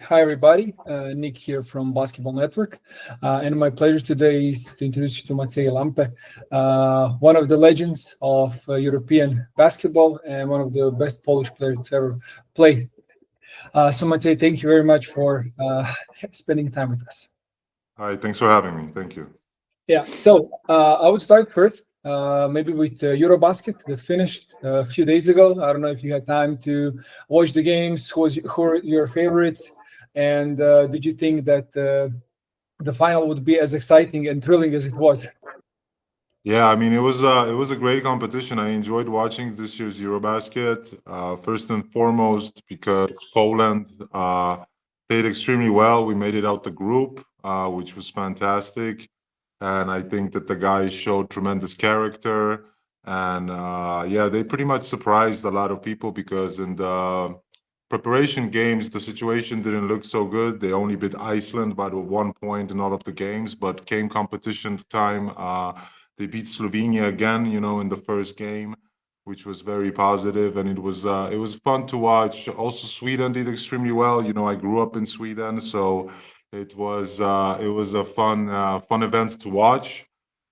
Hi, everybody. Nick here from Basketball Network. And my pleasure today is to introduce you to Maciej Lampe, one of the legends of European basketball and one of the best Polish players to ever play. So, Maciej, thank you very much for spending time with us. Hi, thanks for having me. Thank you. Yeah, so I would start first, maybe with EuroBasket that finished a few days ago. I don't know if you had time to watch the games. Who are your favorites? And did you think that the final would be as exciting and thrilling as it was? Yeah, I mean it was a great competition. I enjoyed watching this year's EuroBasket. First and foremost, because Poland played extremely well. We made it out the group, which was fantastic. And I think that the guys showed tremendous character. And yeah, they pretty much surprised a lot of people because in the preparation games, the situation didn't look so good. They only beat Iceland by the 1 point in all of the games, but came competition time, they beat Slovenia again, in the first game, which was very positive, and it was fun to watch. Also, Sweden did extremely well. I grew up in Sweden, so it was a fun event to watch.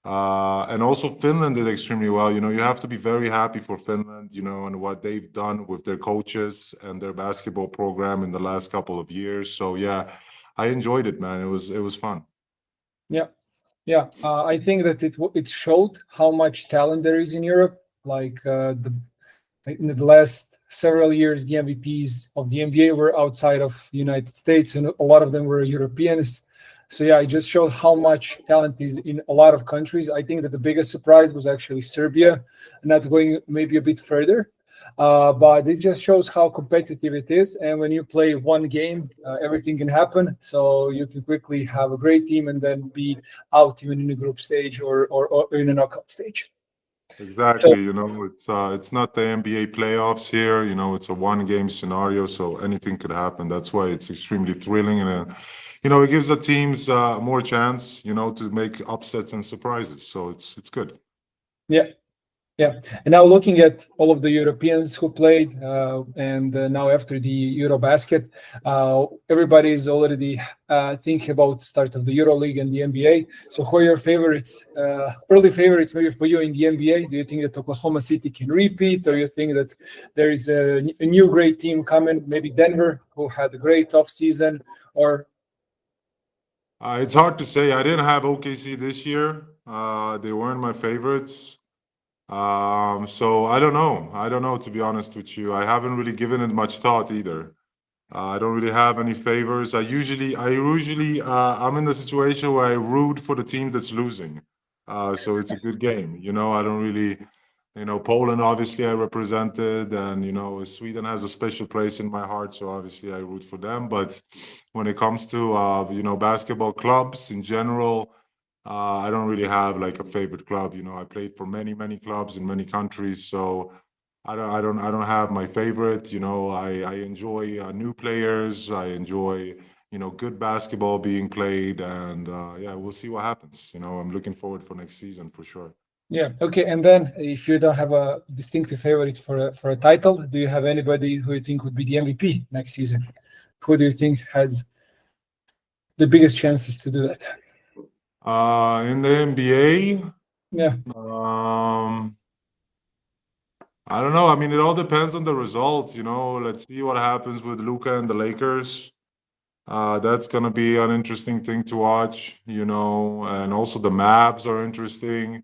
And also Finland did extremely well. You have to be very happy for Finland, and what they've done with their coaches and their basketball program in the last couple of years. So yeah, I enjoyed it, man. It was fun. Yeah, yeah. I think that it showed how much talent there is in Europe. In the last several years, the MVPs of the NBA were outside of the United States, and a lot of them were Europeans. So yeah, it just showed how much talent is in a lot of countries. I think that the biggest surprise was actually Serbia, not going maybe a bit further. But it just shows how competitive it is. And when you play one game, everything can happen. So you can quickly have a great team and then be out even in a group stage or in a knockout stage. So Exactly. It's not the NBA playoffs here. It's a one-game scenario, so anything could happen. That's why it's extremely thrilling, and it gives the teams more chance, to make upsets and surprises. So it's good. yeah, yeah. And now looking at all of the Europeans who played, and now after the EuroBasket, everybody is already thinking about the start of the EuroLeague and the NBA. So who are your favorites, early favorites maybe for you in the NBA? Do you think that Oklahoma City can repeat, or you think that there is a new great team coming, maybe Denver, who had a great offseason, or It's hard to say. I didn't have OKC this year. They weren't my favorites. So I don't know. I don't know, to be honest with you. I haven't really given it much thought either. I don't really have any favors. I'm in the situation where I root for the team that's losing. So it's a good game. I don't really, Poland, obviously I represented, and, Sweden has a special place in my heart. So obviously I root for them. But when it comes to, basketball clubs in general, I don't really have like a favorite club. I played for many, many clubs in many countries. So I don't have my favorite. I enjoy new players. I enjoy good basketball being played, and yeah, we'll see what happens. I'm looking forward for next season for sure. yeah, okay. And then if you don't have a distinctive favorite for a title, do you have anybody who you think would be the MVP next season? Who do you think has the biggest chances to do that? In the NBA, Yeah, um, I don't know. I mean, it all depends on the results. Let's see what happens with Luca and the Lakers. That's gonna be an interesting thing to watch. And also the Mavs are interesting.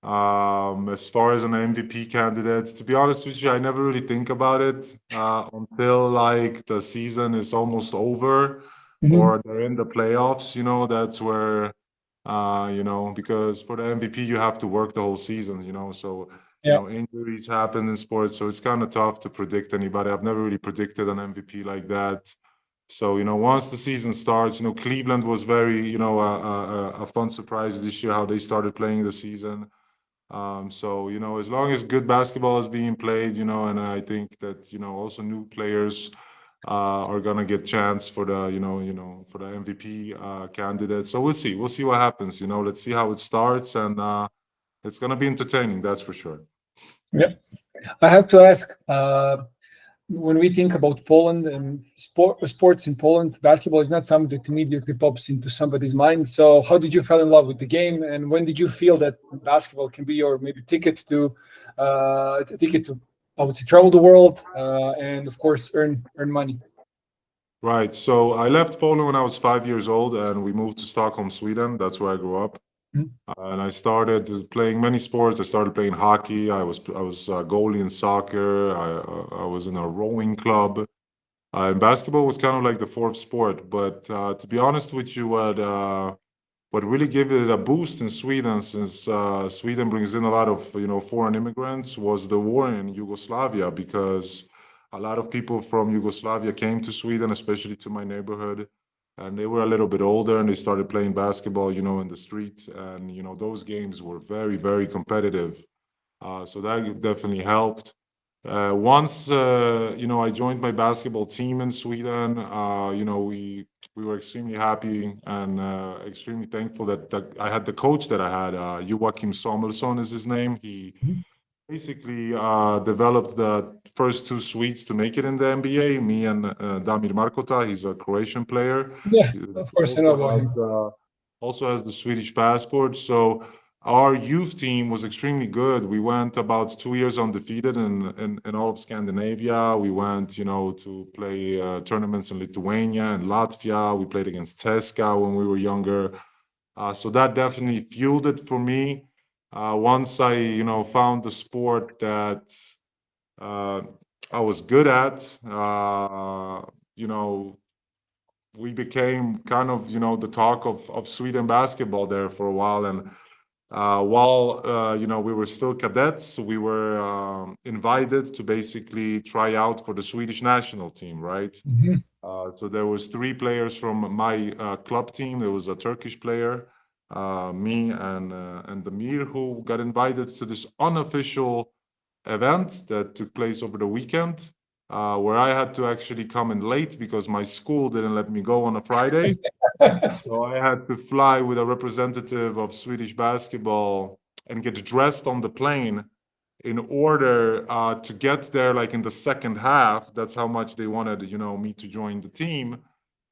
As far as an MVP candidate, to be honest with you, I never really think about it until like the season is almost over hmm, or they're in the playoffs. That's where, because for the MVP you have to work the whole season. So yeah, injuries happen in sports, so it's kind of tough to predict anybody. I've never really predicted an MVP like that. So once the season starts, Cleveland was very, a fun surprise this year how they started playing the season. So as long as good basketball is being played, and I think that also new players are gonna get chance for the for the MVP candidate. So we'll see what happens. Let's see how it starts, and it's gonna be entertaining, that's for sure. yeah. I have to ask, when we think about Poland and sports in Poland, basketball is not something that immediately pops into somebody's mind. So, how did you fall in love with the game, and when did you feel that basketball can be your maybe ticket to, I would say, travel the world, and of course earn money? Right. So I left Poland when I was 5 years old, and we moved to Stockholm, Sweden. That's where I grew up. Mhm. And I started playing many sports. I started playing hockey. I was goalie in soccer. I was in a rowing club. And basketball was kind of like the fourth sport. But to be honest with you, what really gave it a boost in Sweden, since Sweden brings in a lot of foreign immigrants, was the war in Yugoslavia, because a lot of people from Yugoslavia came to Sweden, especially to my neighborhood, and they were a little bit older and they started playing basketball, in the street, and those games were very, very competitive. So that definitely helped. Once I joined my basketball team in Sweden. We were extremely happy and extremely thankful that I had the coach that I had. Joachim Samuelsson is his name. He basically developed the first two Swedes to make it in the NBA. Me and Damir Markota. He's a Croatian player. Yeah, He of course I know also about has him. the Swedish passport. So our youth team was extremely good. We went about 2 years undefeated in all of Scandinavia. We went, to play tournaments in Lithuania and Latvia. We played against Teska when we were younger. So that definitely fueled it for me. Once I, found the sport that uh, I was good at, you know, we became kind of, the talk of Sweden basketball there for a while. And while we were still cadets, we were invited to basically try out for the Swedish national team, right? Mhm. So there was three players from my club team. There was a Turkish player, me, and Damir, who got invited to this unofficial event that took place over the weekend, where I had to actually come in late because my school didn't let me go on a Friday. So I had to fly with a representative of Swedish basketball and get dressed on the plane in order to get there like in the second half. That's how much they wanted, me to join the team.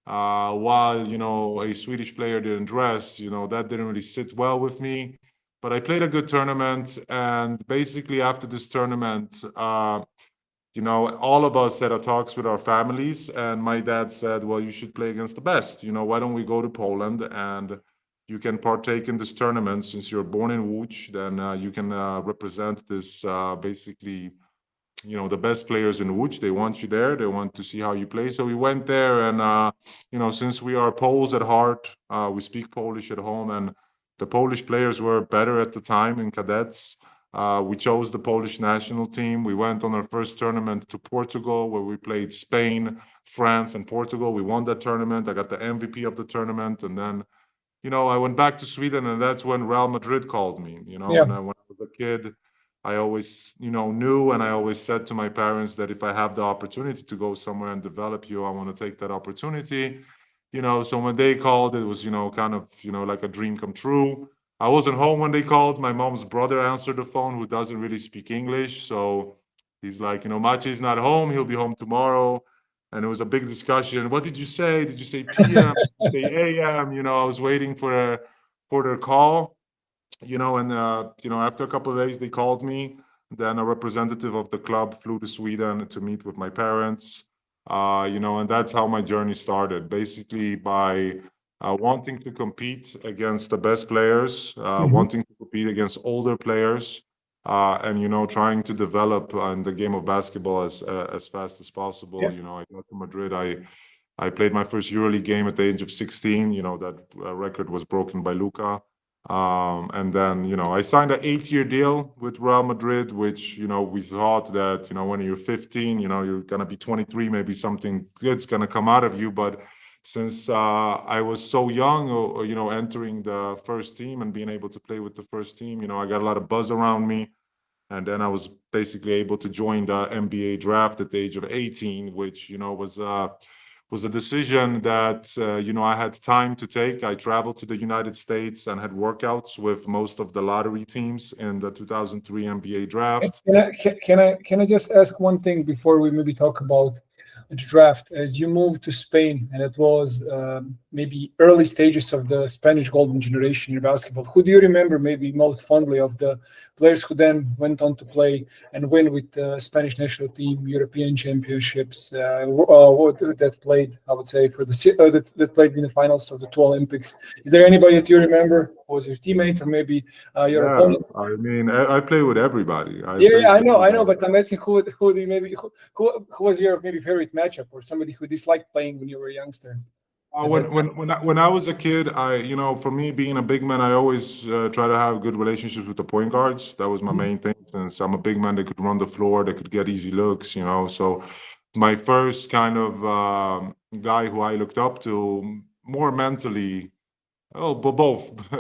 While, a Swedish player didn't dress, that didn't really sit well with me. But I played a good tournament. And basically, after this tournament, all of us had our talks with our families, and my dad said, "Well, you should play against the best. Why don't we go to Poland and you can partake in this tournament since you're born in Łódź? Then you can represent this basically, the best players in Łódź. They want you there. They want to see how you play." So we went there, and since we are Poles at heart, we speak Polish at home, and the Polish players were better at the time in cadets. We chose the Polish national team. We went on our first tournament to Portugal, where we played Spain, France, and Portugal. We won that tournament. I got the MVP of the tournament, and then I went back to Sweden, and that's when Real Madrid called me. Yeah. And when I was a kid, I always, knew, and I always said to my parents that if I have the opportunity to go somewhere and develop you, I want to take that opportunity. So when they called, it was, kind of, like a dream come true. I wasn't home when they called. My mom's brother answered the phone, who doesn't really speak English. So he's like, Maciej's not home. He'll be home tomorrow. And it was a big discussion. What did you say? Did you say PM? Did you say AM? I was waiting for their call, and after a couple of days they called me. Then a representative of the club flew to Sweden to meet with my parents. And that's how my journey started, basically by wanting to compete against the best players, Mhm. wanting to compete against older players, and trying to develop in the game of basketball as fast as possible. Yeah. I got to Madrid. I played my first EuroLeague game at the age of 16. That record was broken by Luka. And then, I signed an 8-year deal with Real Madrid, which, we thought that, when you're 15, you're going to be 23, maybe something good's going to come out of you. But since I was so young, entering the first team and being able to play with the first team, I got a lot of buzz around me. And then I was basically able to join the NBA draft at the age of 18, which, was a decision that I had time to take. I traveled to the United States and had workouts with most of the lottery teams in the 2003 NBA draft. Can I just ask one thing before we maybe talk about the draft? As you moved to Spain, and it was maybe early stages of the Spanish golden generation in basketball, who do you remember maybe most fondly of the players who then went on to play and win with the Spanish national team, European championships, that played, I would say, for that played in the finals of the two Olympics? Is there anybody that you remember who was your teammate or maybe your Yeah, opponent? I mean, I play with everybody. Yeah, I know, but I'm asking who do you maybe who was your maybe favorite matchup or somebody who disliked playing when you were a youngster? When I was a kid, for me being a big man, I always try to have good relationships with the point guards. That was my main thing. Since I'm a big man, they could run the floor, they could get easy looks. So my first kind of guy who I looked up to more mentally. Oh, but both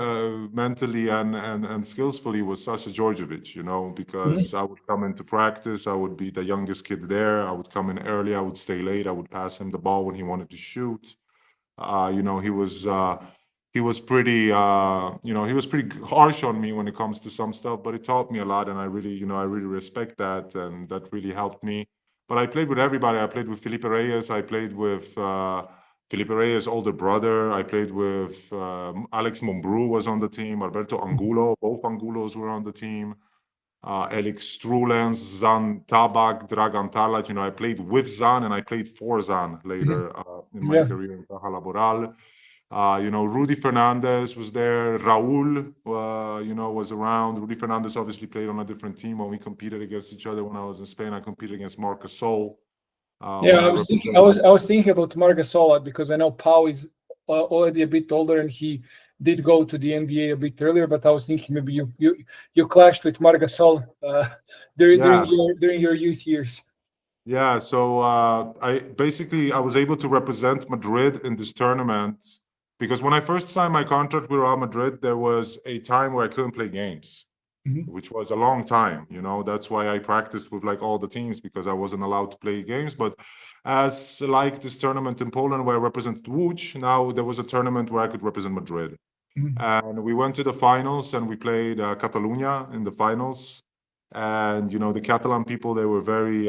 mentally and skillfully was Sasa Djordjevic, because I would come into practice, I would be the youngest kid there. I would come in early, I would stay late, I would pass him the ball when he wanted to shoot. He was pretty harsh on me when it comes to some stuff, but it taught me a lot, and I really respect that, and that really helped me. But I played with everybody. I played with Felipe Reyes. I played with Felipe Reyes' older brother. I played with Alex Mombrou was on the team. Alberto Angulo, both Angulos were on the team. Alex Strulens, Zan Tabak, Dragan Talac. I played with Zan and I played for Zan later in my career in Caja Laboral. Rudy Fernandez was there. Raul, was around. Rudy Fernandez obviously played on a different team when we competed against each other. When I was in Spain, I competed against Marc Gasol. I was thinking about Marc Gasol because I know Pau is already a bit older and he did go to the NBA a bit earlier. But I was thinking maybe you clashed with Marc Gasol during your youth years. Yeah, so I was able to represent Madrid in this tournament because when I first signed my contract with Real Madrid, there was a time where I couldn't play games, which was a long time. That's why I practiced with like all the teams because I wasn't allowed to play games. But as like this tournament in Poland where I represented Łódź, now there was a tournament where I could represent Madrid. And we went to the finals and we played Catalonia in the finals. And the Catalan people, they were very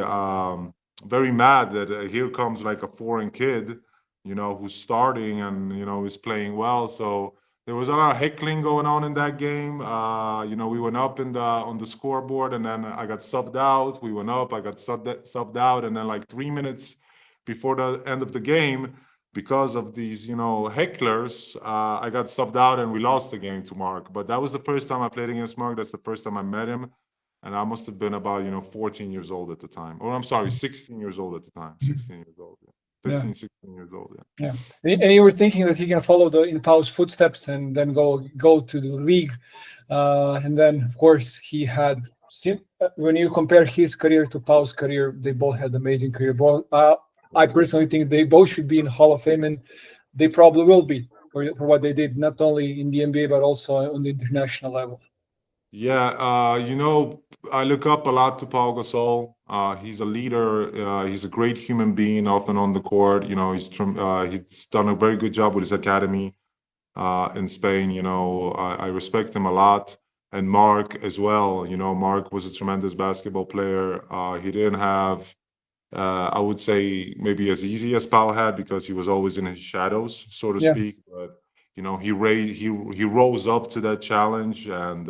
mad that here comes like a foreign kid, who's starting and is playing well. So there was a lot of heckling going on in that game. We went up on the scoreboard, and then I got subbed out. We went up, I got subbed out, and then like 3 minutes before the end of the game, because of these, hecklers, I got subbed out, and we lost the game to Mark. But that was the first time I played against Mark. That's the first time I met him. And I must have been about, 14 years old at the time. Or I'm sorry, 16 years old at the time. 16 years old. 15, 16 years old. Yeah. And you were thinking that he can follow in Pau's footsteps and then go to the league. And then, of course, he had, when you compare his career to Pau's career, they both had amazing career. I personally think they both should be in Hall of Fame, and they probably will be for what they did, not only in the NBA, but also on the international level. Yeah, I look up a lot to Pau Gasol. He's a leader. He's a great human being, often on the court. He's done a very good job with his academy in Spain. I respect him a lot. And Mark as well. Mark was a tremendous basketball player. He didn't have, I would say, maybe as easy as Pau had because he was always in his shadows, so to speak. But he rose up to that challenge, and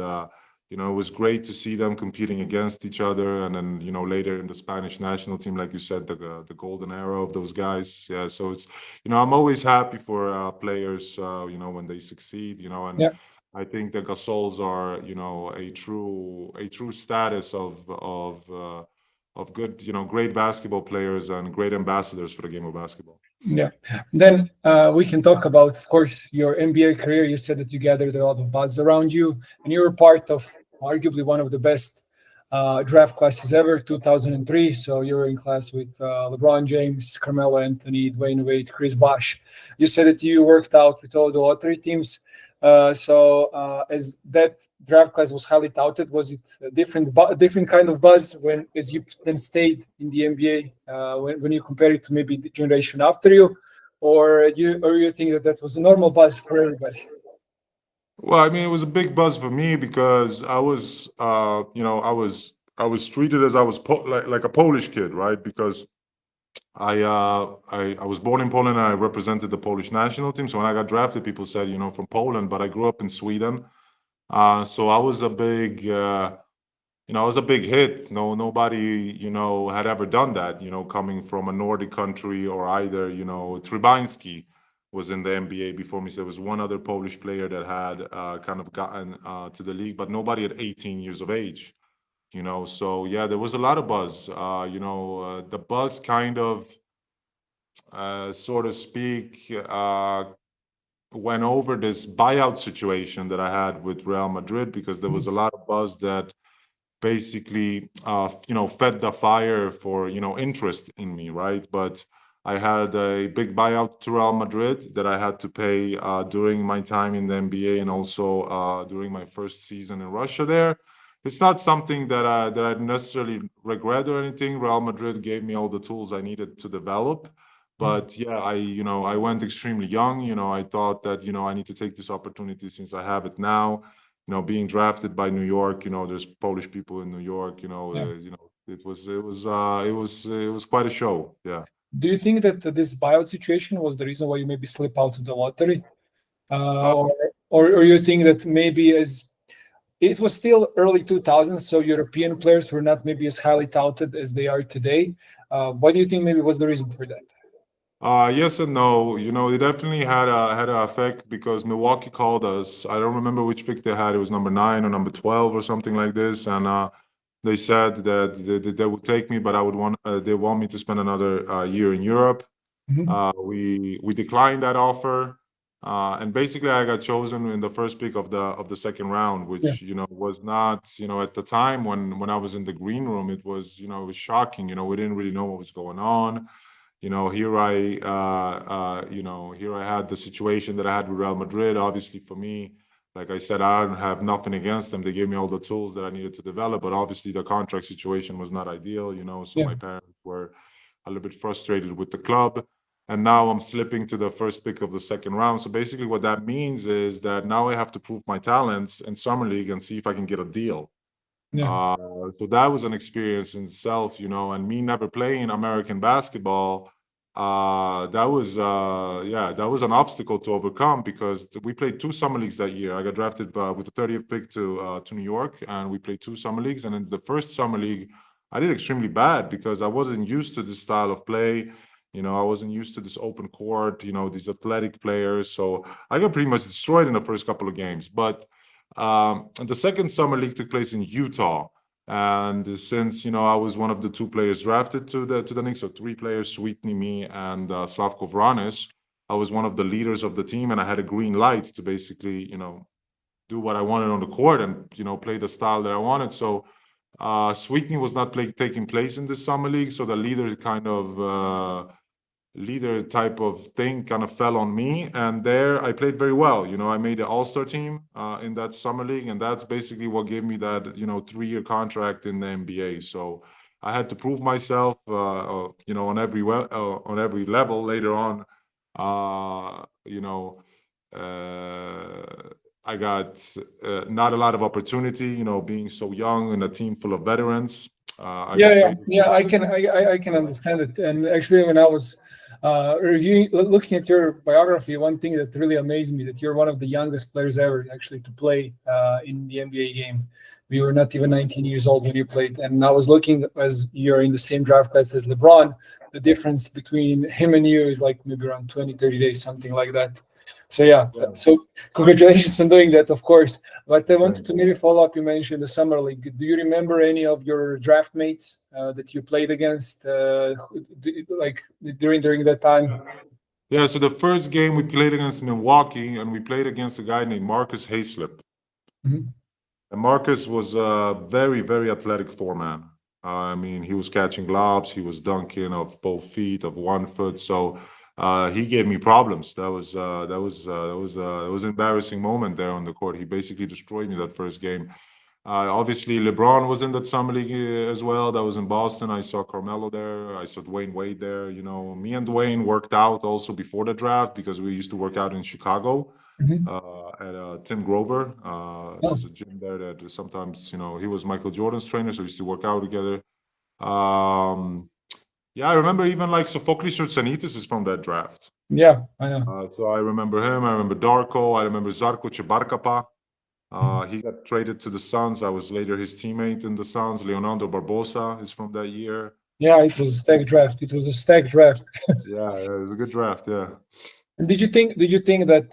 it was great to see them competing against each other. And then, later in the Spanish national team, like you said, the golden era of those guys. Yeah. So it's, I'm always happy for players, when they succeed, and I think the Gasols are, a true status of good, great basketball players and great ambassadors for the game of basketball. Yeah. Then we can talk about, of course, your NBA career. You said that you gathered a lot of buzz around you, and you were part of arguably one of the best draft classes ever, 2003. So you were in class with LeBron James, Carmelo Anthony, Dwayne Wade, Chris Bosh. You said that you worked out with all the lottery teams. As that draft class was highly touted, was it a different kind of buzz when as you then stayed in the NBA when you compare it to maybe the generation after you, or you think that that was a normal buzz for everybody? Well, I mean, it was a big buzz for me because I was, I was treated as I was like a Polish kid, right? Because I was born in Poland and I represented the Polish national team. So when I got drafted, people said, from Poland, but I grew up in Sweden. So I was a big, I was a big hit. Nobody, had ever done that, coming from a Nordic country or either, Trybański was in the NBA before me. So there was one other Polish player that had kind of gotten to the league, but nobody at 18 years of age, So yeah, there was a lot of buzz. The buzz kind of, so to speak, went over this buyout situation that I had with Real Madrid because there was a lot of buzz that basically fed the fire for interest in me, right? But I had a big buyout to Real Madrid that I had to pay during my time in the NBA and also during my first season in Russia there. It's not something that I necessarily regret or anything. Real Madrid gave me all the tools I needed to develop. But yeah, I went extremely young. I thought that I need to take this opportunity since I have it now. Being drafted by New York, there's Polish people in New York, Yeah. it was quite a show. Yeah. Do you think that this buyout situation was the reason why you maybe slip out of the lottery, Uh, or you think that maybe as it was still early 2000s, so European players were not maybe as highly touted as they are today? What do you think maybe was the reason for that? yes and no. It definitely had an effect because Milwaukee called us. I don't remember which pick they had. It was number 9 or number 12 or something like this, and they said that they would take me, but they want me to spend another year in Europe. Mhm. We declined that offer, and basically I got chosen in the first pick of the second round, Yeah, which was not at the time when I was in the green room, it was shocking. We didn't really know what was going on. Here I had the situation that I had with Real Madrid. Obviously, for me, like I said, I don't have nothing against them. They gave me all the tools that I needed to develop, but obviously the contract situation was not ideal. So yeah, my parents were a little bit frustrated with the club. And now I'm slipping to the first pick of the second round. So basically, what that means is that now I have to prove my talents in summer league and see if I can get a deal. yeah, So that was an experience in itself, and me never playing American basketball, that was an obstacle to overcome because we played 2 summer leagues that year. I got drafted with the 30th pick to New York, and we played 2 summer leagues. And in the first summer league, I did extremely bad because I wasn't used to this style of play. I wasn't used to this open court, these athletic players. So I got pretty much destroyed in the first couple of games. But the second summer league took place in Utah, and since I was one of the 2 players drafted to the Knicks, so 3 players, Sweetney, me, and Slavko Vranes, I was one of the leaders of the team, and I had a green light to basically do what I wanted on the court and play the style that I wanted. So Sweetney was not taking place in this summer league, so the leader type of thing kind of fell on me, and there I played very well. I made the all-star team in that summer league, and that's basically what gave me that 3-year contract in the NBA. So I had to prove myself on every level later on. uh, you know uh, I got not a lot of opportunity, being so young in a team full of veterans. I yeah, got yeah, traded. yeah. I can understand it. And actually, when I was looking at your biography, one thing that really amazed me that you're one of the youngest players ever actually to play in the NBA game. We were not even 19 years old when you played, and I was looking as you're in the same draft class as LeBron. The difference between him and you is like maybe around 20, 30 days, something like that. So yeah, Yeah. so congratulations on doing that, of course. But I wanted Thank to you. maybe follow up. You mentioned the summer league. Do you remember any of your draft mates that you played against, like during that time? Yeah, so the first game we played against Milwaukee, and we played against a guy named Marcus Hayslip. Mhm. And Marcus was a very, very athletic four-man. I mean, he was catching lobs, he was dunking of both feet, of 1 foot. So he gave me problems. That was an embarrassing moment there on the court. He basically destroyed me that first game. Obviously, LeBron was in that summer league as well. That was in Boston. I saw Carmelo there. I saw Dwayne Wade there. Me and Dwayne worked out also before the draft because we used to work out in Chicago Mhm. at Tim Grover. Oh, There's a gym there that sometimes, he was Michael Jordan's trainer, so we used to work out together. Um, yeah, I remember even like Sophocles Tsatsanitis is from that draft. yeah, I know. So I remember him. I remember Darko. I remember Zarko Chebarkapa. He got traded to the Suns. I was later his teammate in the Suns. Leonardo Barbosa is from that year. Yeah, it was stack draft. It was a stack draft. Yeah, it was a good draft. Yeah. And did you think that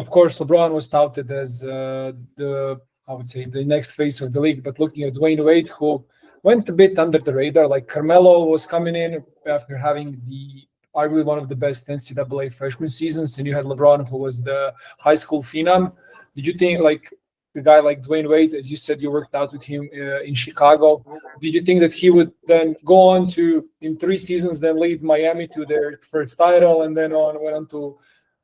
of course LeBron was touted as the, I would say, the next face of the league, but looking at Dwayne Wade, who went a bit under the radar, like Carmelo was coming in after having the arguably one of the best NCAA freshman seasons, and you had LeBron, who was the high school phenom. Did you think like a guy like Dwayne Wade, as you said, you worked out with him in Chicago? Did you think that he would then go on to, in 3 seasons, then lead Miami to their first title, and then went on to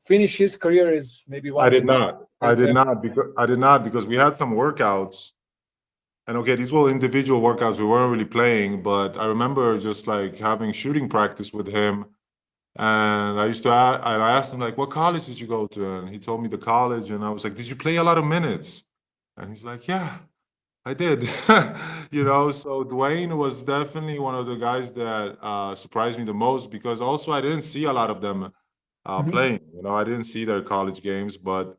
finish his career as maybe one I of the did not. I greats? did Yeah. not because we had some workouts. And okay, these were individual workouts. We weren't really playing, but I remember just like having shooting practice with him. And I asked him like, "What college did you go to?" And he told me the college, and I was like, "Did you play a lot of minutes?" And he's like, "Yeah, I did." So Dwayne was definitely one of the guys that surprised me the most because also I didn't see a lot of them Mhm. playing. I didn't see their college games, but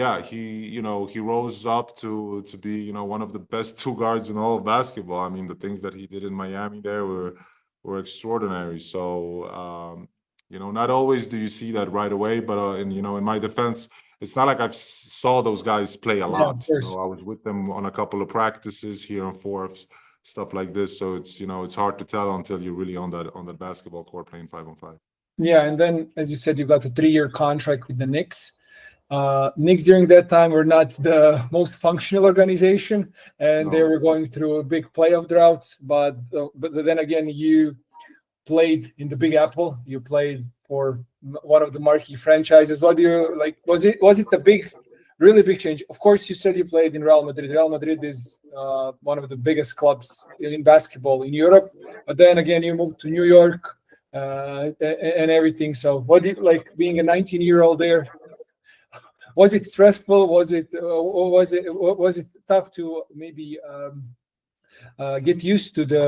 yeah, he rose up to be one of the best two guards in all of basketball. I mean, the things that he did in Miami there were extraordinary. So not always do you see that right away, but in my defense, it's not like saw those guys play a Yeah, of lot. course. I was with them on a couple of practices here and forth, stuff like this. So it's hard to tell until you're really on that basketball court playing 5-on-5. Yeah, and then as you said, you got a 3-year contract with the Knicks. Knicks during that time were not the most functional organization, and they No. were going through a big playoff drought. But then again, you played in the Big Apple. You played for one of the marquee franchises. What do you like? Was it a big, really big change? Of course, you said you played in Real Madrid. Real Madrid is one of the biggest clubs in basketball in Europe. But then again, you moved to New York and everything. So, what do you like being a 19-year-old there? Was it stressful? Was it tough to maybe get used to the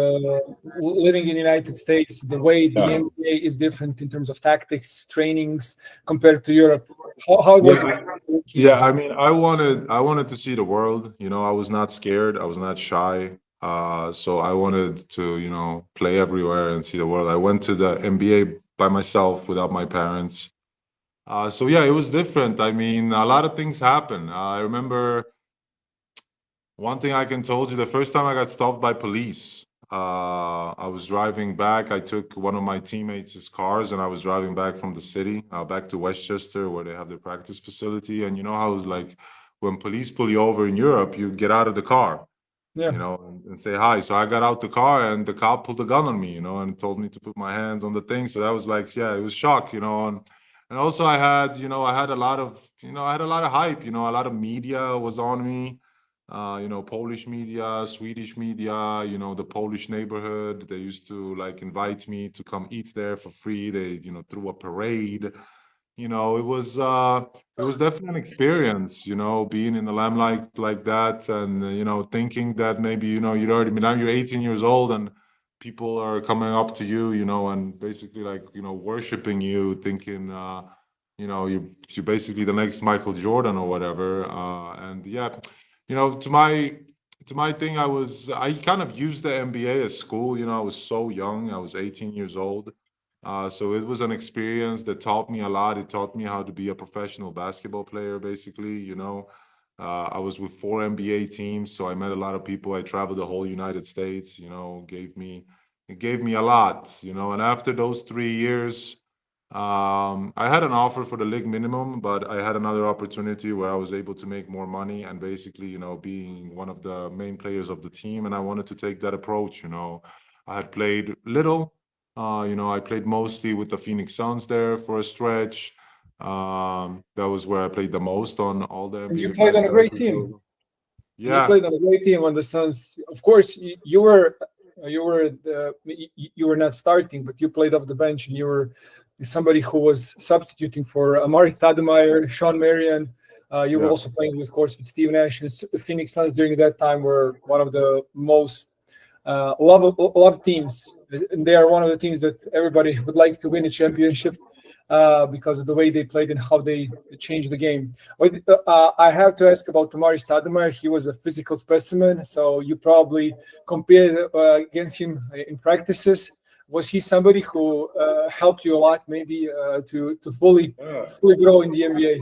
living in the United States, the way the Yeah. NBA is different in terms of tactics, trainings compared to Europe? How was it Yeah. working Yeah, there? I mean, I wanted to see the world. I was not scared. I was not shy. So I wanted to, play everywhere and see the world. I went to the NBA by myself without my parents. So yeah, it was different. I mean, a lot of things happen. I remember one thing I can told you, the first time I got stopped by police, I was driving back. I took one of my teammates' cars and I was driving back from the city, back to Westchester where they have their practice facility. And you know how it's like when police pull you over in Europe, you get out of the car, Yeah, and say hi. So I got out the car and the cop pulled a gun on me, and told me to put my hands on the thing. So that was like, yeah, it was shock, and also I had a lot of hype, a lot of media was on me, Polish media, Swedish media, the Polish neighborhood. They used to like invite me to come eat there for free. They, threw a parade. It was definitely an experience, being in the limelight like that, and thinking that maybe you'd already now you're 18 years old and people are coming up to you, and basically like worshiping you, thinking you're basically the next Michael Jordan or whatever. And yeah, to my thing, I kind of used the NBA as school. I was so young. I was 18 years old. So it was an experience that taught me a lot. It taught me how to be a professional basketball player, basically. I was with 4 NBA teams, so I met a lot of people. I traveled the whole United States. It gave me a lot. And after those 3 years, I had an offer for the league minimum, but I had another opportunity where I was able to make more money and basically, being one of the main players of the team. And I wanted to take that approach. I had played little, I played mostly with the Phoenix Suns there for a stretch. That was where I played the most on all the And you NBA played on a great franchises. team. And you Yeah, played on a great team on the Suns. Of course, you were not starting, but you played off the bench, and you were somebody who was substituting for Amar'e Stoudemire, Sean Marion. You were yeah, also playing, with, of course, with Steve Nash. And the Phoenix Suns during that time were one of the most loved teams. And they are one of the teams that everybody would like to win a championship because of the way they played and how they changed the game. But I have to ask about Amar'e Stoudemire. He was a physical specimen, so you probably compared against him in practices. Was he somebody who helped you a lot, maybe to yeah. fully grow in the NBA?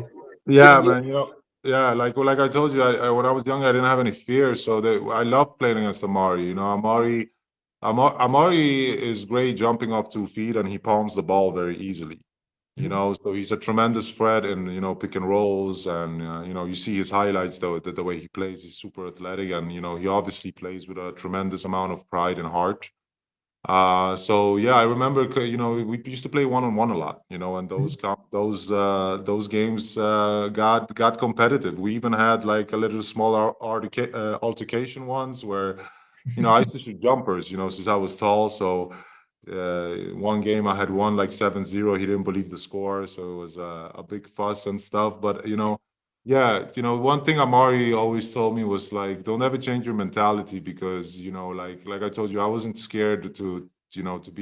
Yeah, Given the man. Yeah, like I told you, when I was younger, I didn't have any fear, so I love playing against Amari. Amari is great jumping off 2 feet, and he palms the ball very easily. So he's a tremendous threat in pick and rolls, and you see his highlights though, the way he plays. He's super athletic, and he obviously plays with a tremendous amount of pride and heart. So yeah, I remember, we used to play one on one a lot, and those games got competitive. We even had like a little smaller altercation ones where, I used to shoot jumpers, since I was tall. So one game I had won like 7-0. He didn't believe the score, so it was a big fuss and stuff. But yeah, one thing Amari always told me was like, don't ever change your mentality because like I told you, I wasn't scared to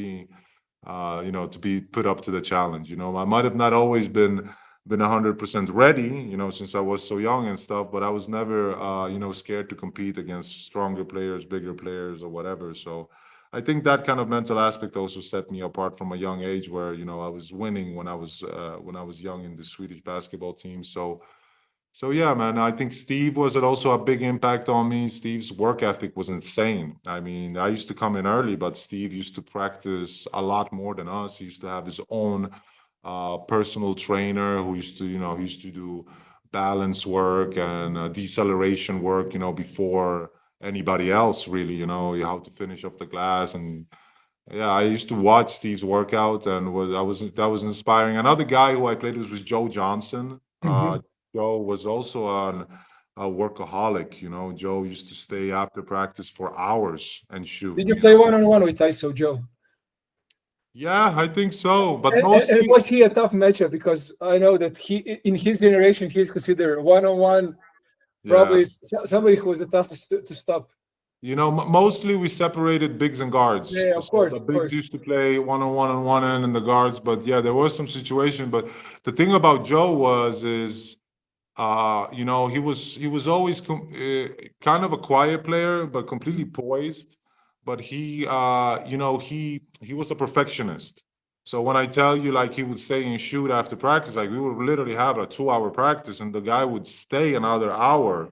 be put up to the challenge. I might have not always been 100% ready, since I was so young and stuff, but I was never scared to compete against stronger players, bigger players, or whatever. So I think that kind of mental aspect also set me apart from a young age, where I was winning when I was young in the Swedish basketball team. So yeah, man, I think Steve was also a big impact on me. Steve's work ethic was insane. I mean, I used to come in early, but Steve used to practice a lot more than us. He used to have his own personal trainer who he used to do balance work and deceleration work, before anybody else really, how to finish off the glass. And yeah, I used to watch Steve's workout, and that was inspiring. Another guy who I played with was Joe Johnson. Mhm. Joe was also a workaholic. Joe used to stay after practice for hours and Did shoot. you play one on one with ISO Joe? Yeah, I think so, but And mostly, was he a tough matchup? Because I know that he, in his generation, he's considered one on one yeah. probably somebody who was the toughest to stop. Mostly we separated bigs and guards. Yeah, of So the course, of bigs course. used to play one-on-one on one end, and the guards. But yeah, there was some situation. But the thing about Joe is he was always kind of a quiet player, but completely poised. But he was a perfectionist. So when I tell you, like, he would stay and shoot after practice, like we would literally have a 2 hour practice, and the guy would stay another hour,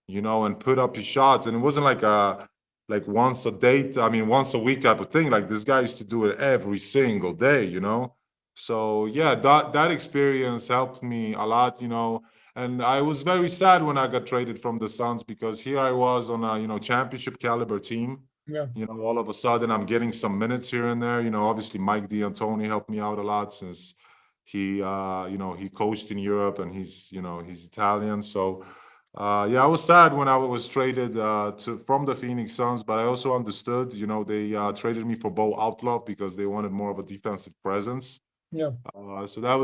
and put up his shots. And it wasn't like once a date, I mean, once a week type of thing. Like this guy used to do it every single day. So yeah, that experience helped me a lot, and I was very sad when I got traded from the Suns, because here I was on a championship caliber team. Yeah. All of a sudden I'm getting some minutes here and there. Obviously Mike D'Antoni helped me out a lot, since he coached in Europe, and he's Italian. So yeah, I was sad when I was traded from the Phoenix Suns, but I also understood. They traded me for Bo Outlaw because they wanted more of a defensive presence. Yeah. So that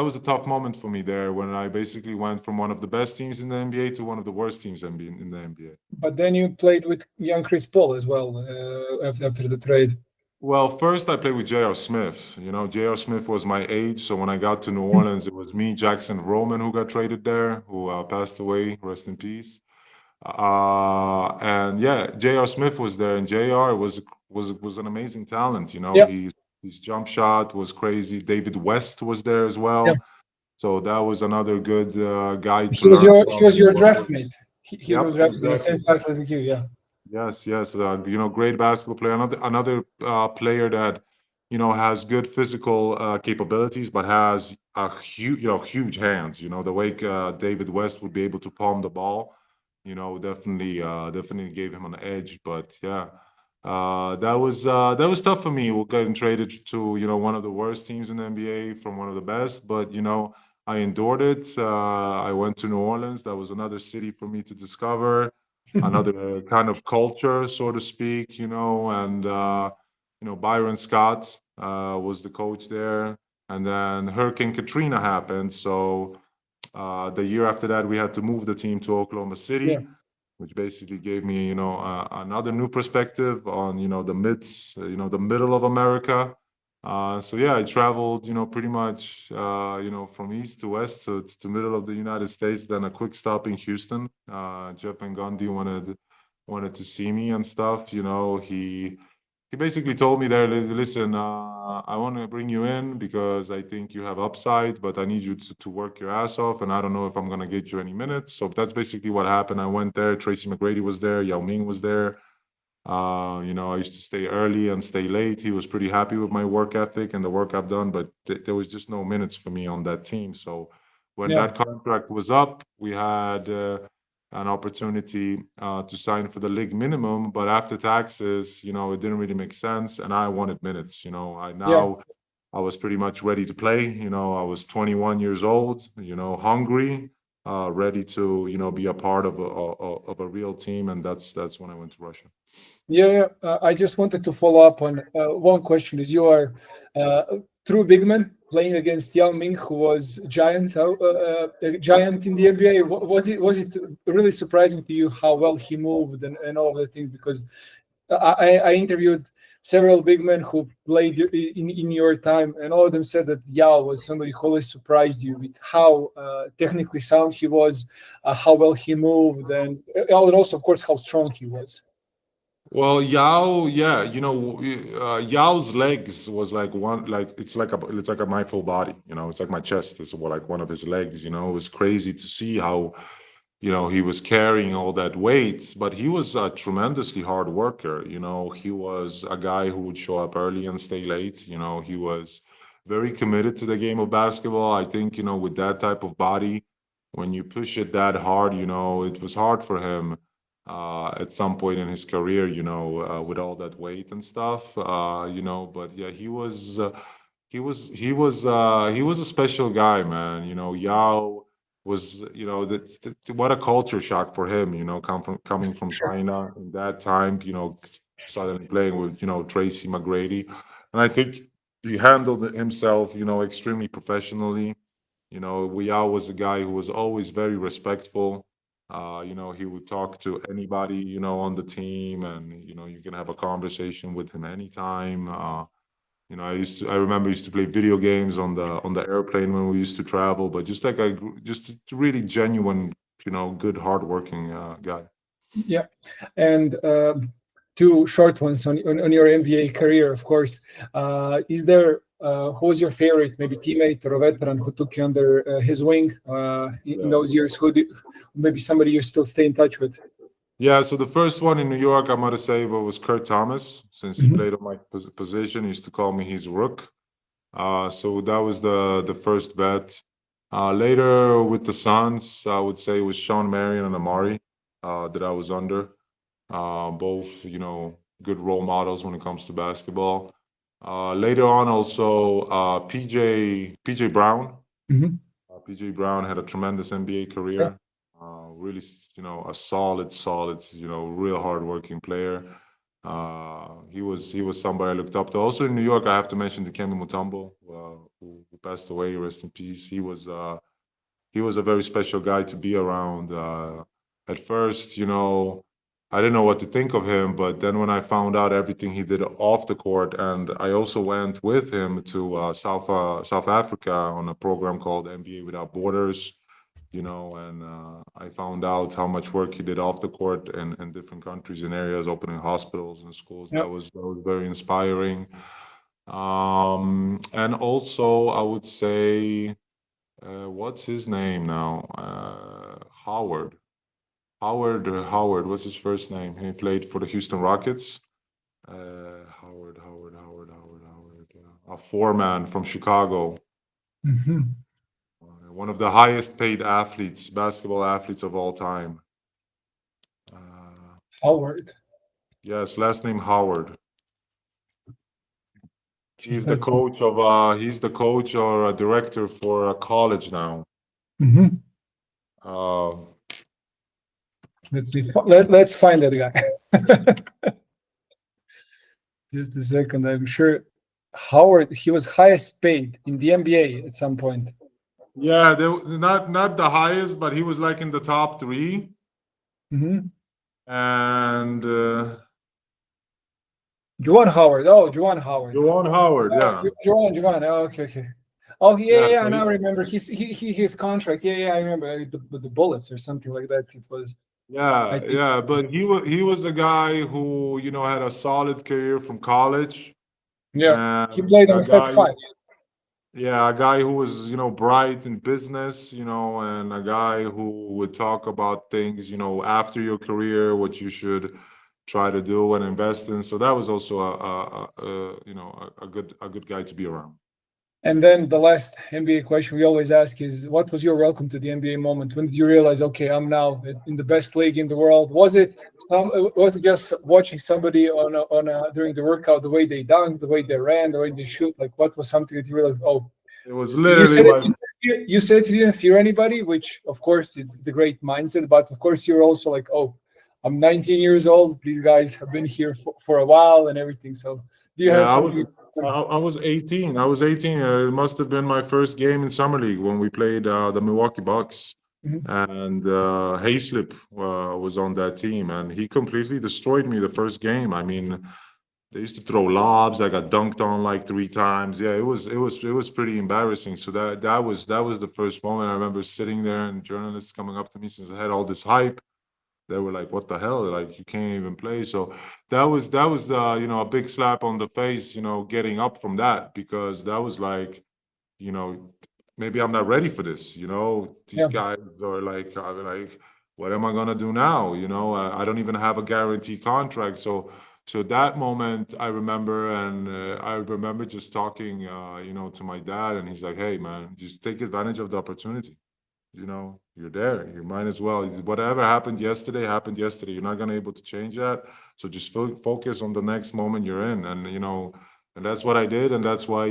was a tough moment for me there, when I basically went from one of the best teams in the NBA to one of the worst teams in the NBA. But then you played with young Chris Paul as well after the trade. Well, first I played with J.R. Smith. J.R. Smith was my age, so when I got to New Orleans, it was me, Jackson Roman, who got traded there, who passed away. Rest in peace. And yeah, J.R. Smith was there, and J.R. was an amazing talent. Yeah. His jump shot was crazy. David West was there as Yeah. well, so that was another good guy to He was learn your from. draft mate. He was Yep, drafted in the same exactly. class as you. Yeah. Yes, yes. Great basketball player. Another player that has good physical capabilities, but has a huge hands. The way David West would be able to palm the ball, definitely gave him an edge. But yeah, That was tough for me. We're getting traded to one of the worst teams in the NBA from one of the best, but I endured it. I went to New Orleans. That was another city for me to discover, another kind of culture, so to speak. And Byron Scott was the coach there, and then Hurricane Katrina happened. So the year after that, we had to move the team to Oklahoma Yeah, City, which basically gave me, another new perspective on, the middle of America. So yeah, I traveled, pretty much, from east to west to middle of the United States. Then a quick stop in Houston. Jeff Van Gundy wanted to see me and stuff. He basically told me there, listen, I want to bring you in because I think you have upside, but I need you to work your ass off, and I don't know if I'm going to get you any minutes. So that's basically what happened. I went there. Tracy McGrady was there. Yao Ming was there. I used to stay early and stay late. He was pretty happy with my work ethic and the work I've done, but there was just no minutes for me on that team. So when yeah, that contract was up, we had an opportunity to sign for the league minimum, but after taxes, it didn't really make sense, and I wanted minutes. yeah. I was pretty much ready to play. I was 21 years old. Hungry, ready to be a part of a real team, and that's when I went to Russia. Yeah, yeah. I just wanted to follow up on one question. Is you are true big man playing against Yao Ming, who was a giant in the NBA. Was it really surprising to you how well he moved and all of the things? Because I interviewed several big men who played in your time, and all of them said that Yao was somebody who always surprised you with how technically sound he was, how well he moved, and also, of course, how strong he was. Well, Yao, yeah, Yao's legs was like one, like it's like my full body, it's like my chest is like one of his legs, it was crazy to see how, he was carrying all that weight, but he was a tremendously hard worker, he was a guy who would show up early and stay late, he was very committed to the game of basketball. I think, with that type of body, when you push it that hard, it was hard for him at some point in his career, with all that weight and stuff, but yeah, he was a special guy, man. Yao was, what a culture shock for him, coming from China in that time, suddenly playing with, Tracy McGrady. And I think he handled himself, extremely professionally. Yao was a guy who was always very respectful. He would talk to anybody, on the team, and you can have a conversation with him anytime. I remember I used to play video games on the airplane when we used to travel, but just like just a really genuine, good, hardworking guy. Yeah, and two short ones on your NBA career, of course. Is there who was your favorite, maybe teammate or a veteran who took you under his wing in Yeah. those years? Maybe somebody you still stay in touch with? Yeah, so the first one in New York, I might say, was Kurt Thomas, since he Mhm. played on my position. He used to call me his rook. So that was the first vet. Later with the Suns, I would say it was Sean Marion and Amar'e that I was under. Both, good role models when it comes to basketball. Later on, also PJ Brown. Mhm. PJ Brown had a tremendous NBA Yeah, career. Really, a solid, real hardworking player. He was somebody I looked up to. Also in New York, I have to mention Dikembe Mutombo, who passed away. Rest in peace. He was a very special guy to be around. At first, I didn't know what to think of him, but then when I found out everything he did off the court, and I also went with him to South Africa on a program called NBA Without Borders, and I found out how much work he did off the court in different countries and areas, opening hospitals and schools. yeah. That was very inspiring. And also, I would say, what's his name now? Howard. Howard. What's his first name? He played for the Houston Rockets. Howard. A four-man from Chicago. Mhm. One of the highest paid athletes, basketball athletes of all time. Uh, Howard. Yes, last name Howard. Just let me. He's the coach or a director for a college now. Mhm. Uh, Let's find that guy. Just a second. I'm sure Howard, he was highest paid in the NBA at some point. yeah, not the highest, but he was like in the top three. Mhm. And Juwan Howard. Oh, Juwan Howard. Juwan Howard, yeah, Juwan. Oh, okay, okay. Oh, yeah, yeah. yeah. So I now remember his contract. Yeah, yeah. I remember the Bullets or something like that. It was. I yeah, think. yeah. But he was a guy who had a solid career from college, Yeah, he and played on a the Fab guy, Five. yeah, a guy who was bright in business, and a guy who would talk about things, after your career, what you should try to do and invest in. So that was also a good guy to be around. And then the last NBA question we always ask is, what was your welcome to the NBA moment? When did you realize, okay, I'm now in the best league in the world? Was it just watching somebody during the workout, the way they dunk, the way they ran, the way they shoot? Like, what was something that you realized? Oh, It was you literally said like, you said you didn't fear anybody, which of course it's the great mindset. But of course you're also like, oh, I'm 19 years old. These guys have been here for a while and everything. So do you yeah, have I was something? I was 18. I was 18. It must have been my first game in summer league when we played the Milwaukee Bucks, Mhm. and Hayslip was on that team, and he completely destroyed me the first game. I mean, they used to throw lobs. I got dunked on like three times. Yeah, it was pretty embarrassing. So that was the first moment. I remember sitting there and journalists coming up to me since I had all this hype. They were like, "What the hell? Like you can't even play." So that was the a big slap on the face. Getting up from that, because that was like, you know, maybe I'm not ready for this. These Yeah. guys are like, I'm like, what am I gonna do now? I don't even have a guaranteed contract. So that moment I remember, and I remember just talking, to my dad, and he's like, "Hey, man, just take advantage of the opportunity. You're there. You might as well. Whatever happened yesterday happened yesterday. You're not gonna able to change that. So just focus on the next moment you're in, and that's what I did, and that's why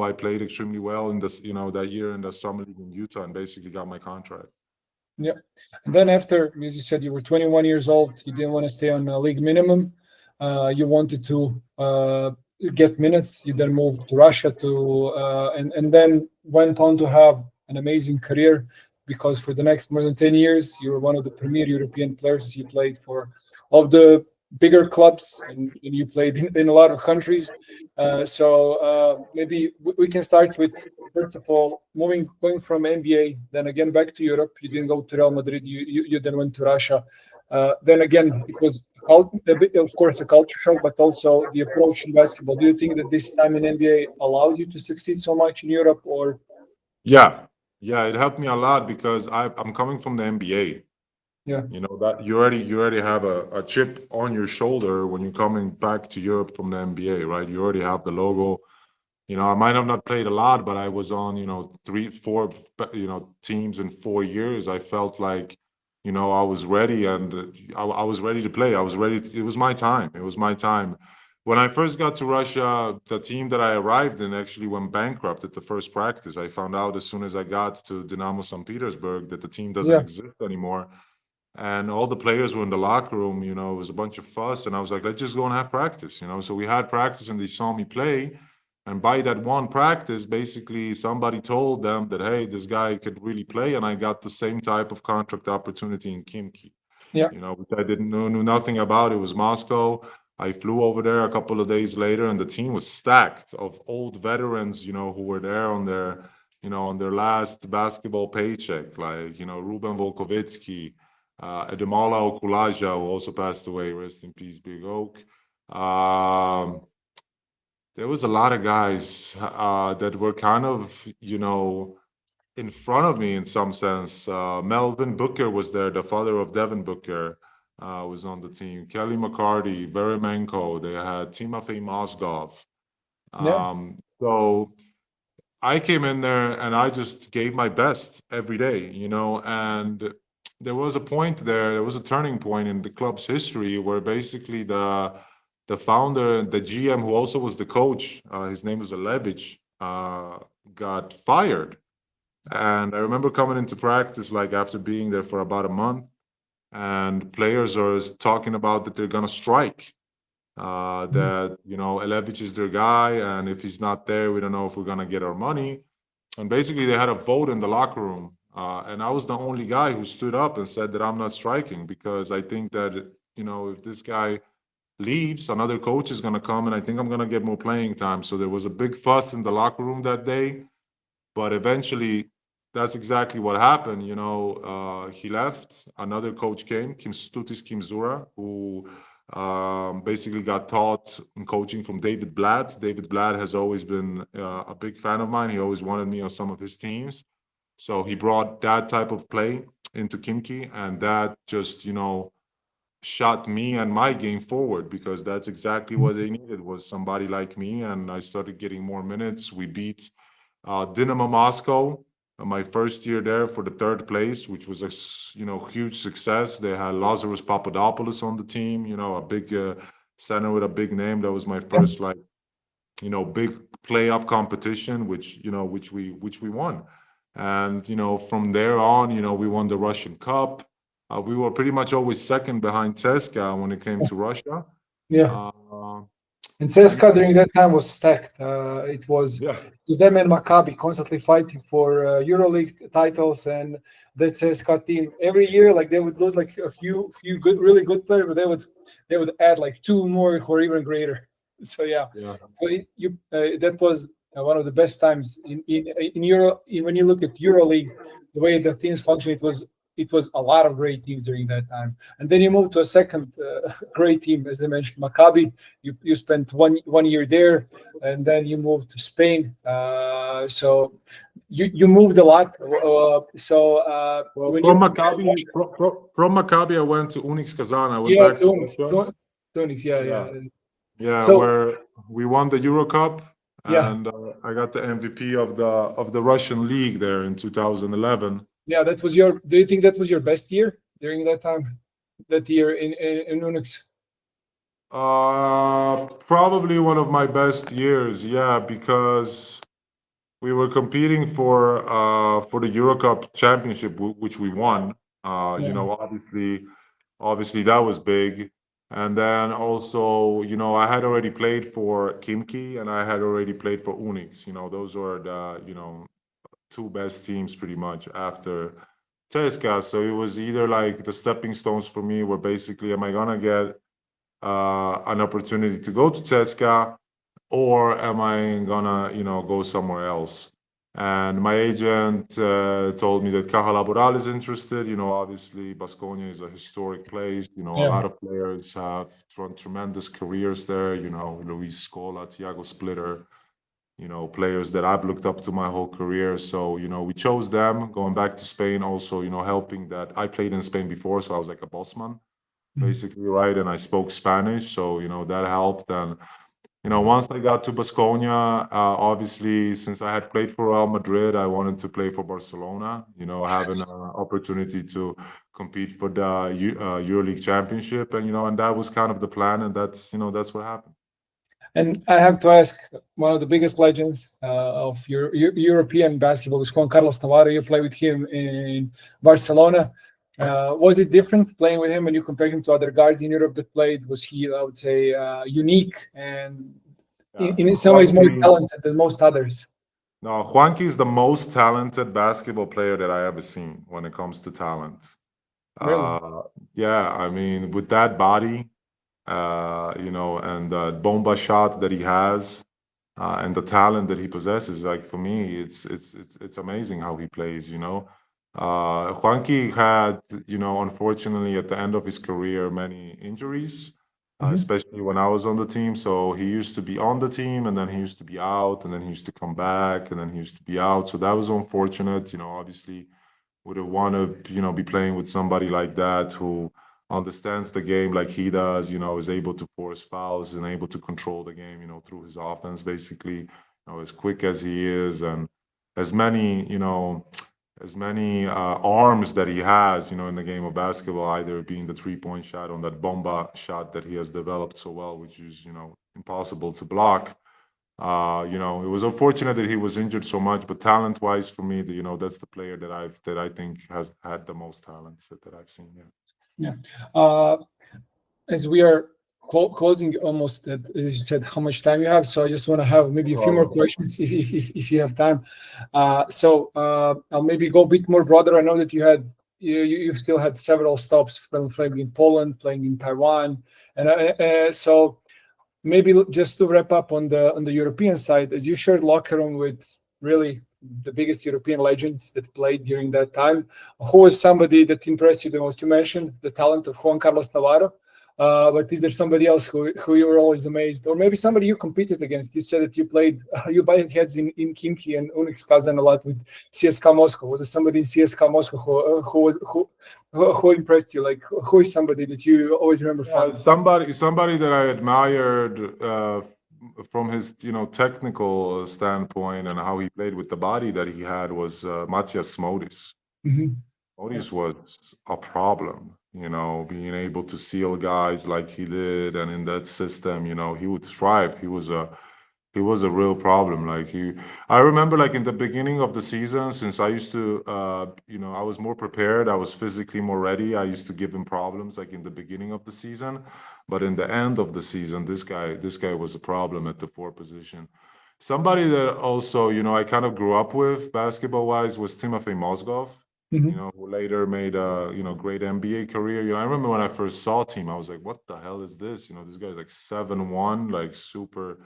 I played extremely well in this, that year in the summer league in Utah, and basically got my contract. Yeah. And then after, as you said, you were 21 years old. You didn't want to stay on a league minimum. You wanted to get minutes. You then moved to Russia and then went on to have an amazing career because for the next more than 10 years, you were one of the premier European players. You played for all of the bigger clubs and you played in a lot of countries. So maybe we can start with, first of all, going from NBA, then again back to Europe. You didn't go to Real Madrid. You then went to Russia. Then again, it was a bit, of course, a culture shock, but also the approach in basketball. Do you think that this time in NBA allowed you to succeed so much in Europe, or Yeah, yeah, it helped me a lot because I'm coming from the NBA. yeah, That you already have a chip on your shoulder when you're coming back to Europe from the NBA, right? You already have the logo. I might have not played a lot, but I was on, three, four, teams in 4 years. I felt like, I was ready, and I was ready to play. I was ready. It was my time. It was my time. When I first got to Russia, the team that I arrived in actually went bankrupt at the first practice. I found out as soon as I got to Dynamo St. Petersburg that the team doesn't yeah, exist anymore, and all the players were in the locker room. It was a bunch of fuss, and I was like, let's just go and have practice. So we had practice, and they saw me play, and by that one practice, basically somebody told them that, hey, this guy could really play, and I got the same type of contract opportunity in Kimki, yeah, which I didn't know knew nothing about. It was Moscow. I flew over there a couple of days later, and the team was stacked of old veterans, who were there on their last basketball paycheck, like Ruben Volkovitsky, Ademola Okulaja, who also passed away. Rest in peace, Big Oak. There was a lot of guys that were kind of, in front of me in some sense. Melvin Booker was there, the father of Devin Booker, was on the team. Kelly McCarty, Beremenko. They had Timofey Mozgov. yeah, So I came in there and I just gave my best every day, and there was a point there. There was a turning point in the club's history where basically the founder, the GM, who also was the coach, his name was Alevich, got fired. And I remember coming into practice like after being there for about a month, and players are talking about that they're gonna strike. That Alevich is their guy, and if he's not there, we don't know if we're gonna get our money. And basically, they had a vote in the locker room, and I was the only guy who stood up and said that I'm not striking because I think that if this guy leaves, another coach is gonna come, and I think I'm gonna get more playing time. So there was a big fuss in the locker room that day, but eventually, that's exactly what happened. He left. Another coach came, Kim Stutis Kimzura, who basically got taught in coaching from David Blatt. David Blatt has always been a big fan of mine. He always wanted me on some of his teams. So he brought that type of play into Kimki, and that just, shot me and my game forward because that's exactly what they needed was somebody like me. And I started getting more minutes. We beat Dynamo Moscow, my first year there for the third place, which was a huge success. They had Lazarus Papadopoulos on the team, a big center with a big name. That was my first big playoff competition, which we won. And from there on, we won the Russian Cup. We were pretty much always second behind CSKA when it came to Russia. Yeah. Uh, And and CSKA during that time was stacked. yeah, It was them and Maccabi constantly fighting for EuroLeague titles, and that CSKA team every year, like they would lose like a few good, really good players, but they would add like two more who are even greater. So yeah, yeah, so that was one of the best times in Euro. When you look at EuroLeague, the way the teams function, it was a lot of great teams during that time. And then you move to a second great team, as I mentioned, Maccabi. You spent one year there, and then you moved to Spain. So you moved a lot. Well, When you from Maccabi, from Maccabi, I went to Unix Kazan. I went yeah, back to Tunis, Russia. Tunis, yeah, Yeah, yeah. yeah, So where we won the Euro Cup, yeah, and I got the MVP of the Russian league there in 2011. yeah. That was your. Do you think that was your best year during that time? That year in Unix? Probably one of my best years, yeah, because we were competing for the Euro Cup championship, which we won. Yeah. Obviously that was big. And then also, I had already played for Kimki and I had already played for Unix. Those were the, two best teams pretty much after CSKA. So it was either like the stepping stones for me were basically, am I gonna get an opportunity to go to CSKA or am I gonna, go somewhere else? And my agent told me that Caja Laboral is interested. Obviously, Baskonia is a historic place. A Yeah. lot of players have tremendous careers there. Luis Scola, Thiago Splitter, players that I've looked up to my whole career. So, we chose them. Going back to Spain, also, helping that I played in Spain before, so I was like a bossman, Mhm. basically, right? And I spoke Spanish, so, that helped. And once I got to Baskonia, obviously, since I had played for Real Madrid, I wanted to play for Barcelona. Having an opportunity to compete for the EuroLeague Championship, and and that was kind of the plan, and that's what happened. And I have to ask, one of the biggest legends of European basketball is Juan Carlos Navarro. You play with him in Barcelona. Was it different playing with him when you compare him to other guys in Europe that played? Was he, I would say, unique and Yeah, in some ways more Juanqui. talented than most others? No, Juanqui is the most talented basketball player that I ever seen when it comes to talent. Really? Uh, yeah, I mean, with that body, and the bomba shot that he has, and the talent that he possesses, like for me, it's amazing how he plays. Juanqui had, unfortunately, at the end of his career, many injuries, Mhm. especially when I was on the team. So he used to be on the team, and then he used to be out, and then he used to come back, and then he used to be out. So that was unfortunate. Obviously would have want to, be playing with somebody like that who understands the game like he does, is able to force fouls and able to control the game, through his offense, basically, as quick as he is and as many, arms that he has, in the game of basketball, either being the 3-point shot on that bomba shot that he has developed so well, which is, impossible to block. It was unfortunate that he was injured so much, but talent-wise, for me, that's the player that I think has had the most talents that I've seen. Yeah. Yeah. As we are closing almost, as you said, how much time you have. So I just want to have maybe a few more questions if you have time. I'll maybe go a bit more broader. I know that you still had several stops playing in Poland, playing in Taiwan, and so maybe just to wrap up on the European side, as you shared locker room with really the biggest European legends that played during that time, who was somebody that impressed you the most? You mentioned the talent of Juan Carlos Navarro, but is there somebody else who you were always amazed, or maybe somebody you competed against? You said that you butted heads in Khimki and Unix Kazan a lot with CSKA Moscow. Was there somebody in CSKA Moscow who impressed you? Like, who is somebody that you always remember fondly? Somebody that I admired from his technical standpoint and how he played with the body that he had was Matthias Smodis. Mm-hmm. Smodis was a problem, being able to seal guys like he did, and in that system, he would thrive. He was a real problem. I remember like in the beginning of the season, since I used to, I was more prepared. I was physically more ready. I used to give him problems like in the beginning of the season, but in the end of the season, this guy was a problem at the 4 position. Somebody that also, I kind of grew up with basketball wise was Timofey Mozgov. Mm-hmm. Who later made a great NBA career. I remember when I first saw him, I was like, "What the hell is this?" This guy's like 7'1", like super,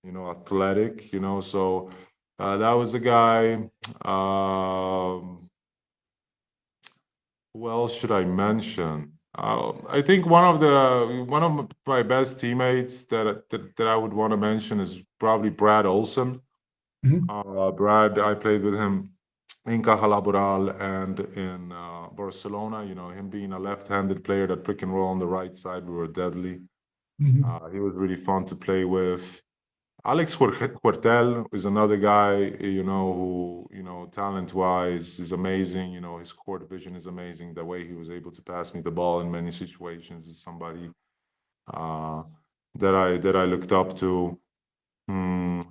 athletic. So that was a guy. Who else should I mention? I think one of my best teammates that I would want to mention is probably Brad Olson. Mm-hmm. Brad, I played with him in Caja Laboral and in Barcelona. Him being a left-handed player that pick and roll on the right side, we were deadly. Mm-hmm. He was really fun to play with. Alex Huertel is another guy, who, talent-wise is amazing. His court vision is amazing. The way he was able to pass me the ball in many situations is somebody uh, that I looked up to. Hmm.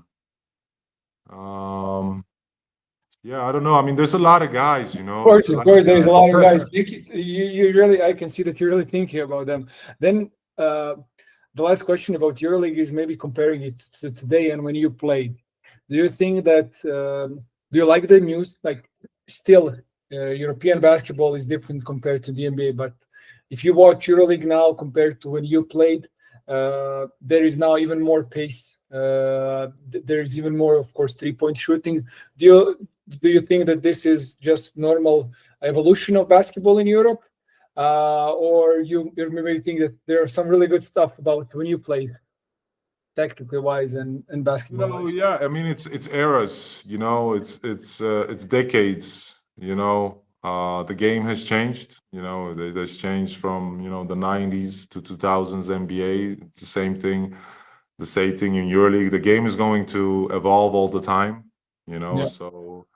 Yeah, I don't know. I mean, there's a lot of guys, Of course, there's a lot of guys. You really, I can see that you're really thinking about them. Then the last question about EuroLeague is maybe comparing it to today and when you played. Do you think that do you like the news? Like, still, European basketball is different compared to the NBA. But if you watch EuroLeague now compared to when you played, there is now even more pace. There is even more, of course, 3-point shooting. Do you think that this is just normal evolution of basketball in Europe, or you maybe think that there are some really good stuff about when you played, tactically wise and basketball wise? Yeah. I mean, it's eras. It's decades. The game has changed. There's changed from the '90s to 2000s NBA. It's the same thing. The same thing in EuroLeague. The game is going to evolve all the time. Yeah. So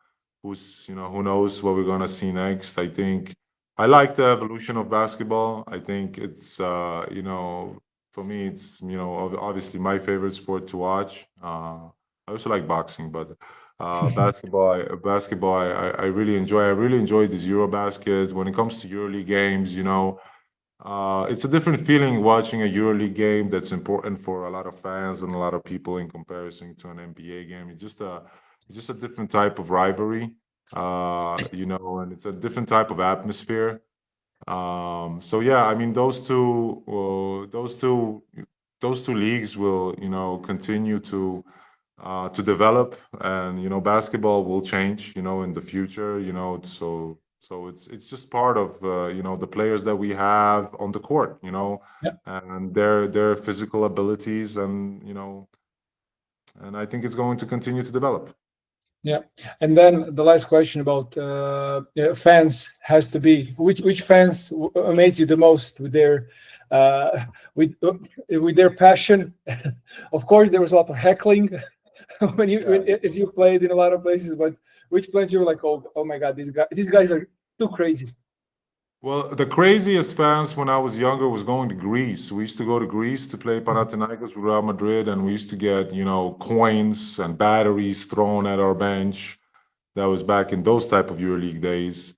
who knows what we're gonna see next. I think I like the evolution of basketball. I think it's for me it's obviously my favorite sport to watch. I also like boxing, but basketball I really enjoy. I really enjoy this EuroBasket. When it comes to EuroLeague games, it's a different feeling watching a EuroLeague game that's important for a lot of fans and a lot of people in comparison to an NBA game. It's just a different type of rivalry, and it's a different type of atmosphere. So yeah, I mean those two leagues will continue to develop, and basketball will change in the future. So it's just part of the players that we have on the court, Yeah. and their physical abilities, and I think it's going to continue to develop. Yeah, and then the last question about fans has to be which fans amaze you the most with their uh, with their passion. Of course, there was a lot of heckling when as you played in a lot of places, but Which place you were like, oh my God, these guys are too crazy. Well, the craziest fans when I was younger was going to Greece. We used to go to Greece to play Panathinaikos with Real Madrid, and we used to get, coins and batteries thrown at our bench. That was back in those type of EuroLeague days.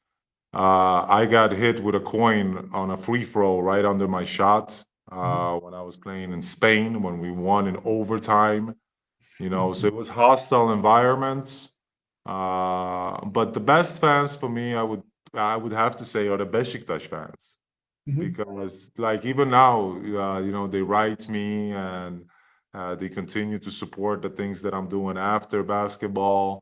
I got hit with a coin on a free throw right under my shot when I was playing in Spain when we won in overtime. So it was hostile environments. But the best fans for me, I would have to say, are the Besiktas fans Mhm. because, like, even now, they write me and they continue to support the things that I'm doing after basketball.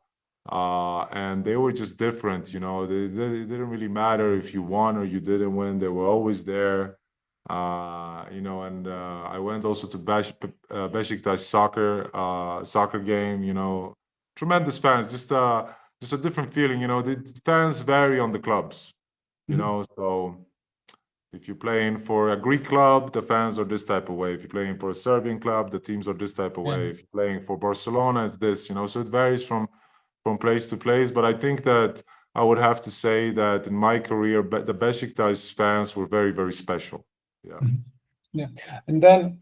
And they were just different, it didn't really matter if you won or you didn't win, they were always there. And I went also to Besiktas soccer game, tremendous fans, just a different feeling, the fans vary on the clubs, Mhm. so if you're playing for a Greek club, the fans are this type of way. If you're playing for a Serbian club, the teams are this type of Yeah. way. If you're playing for Barcelona, it's this, so it varies from place to place. But I think that I would have to say that in my career, the Besiktas fans were very, very special. Yeah. Mhm. Yeah. And then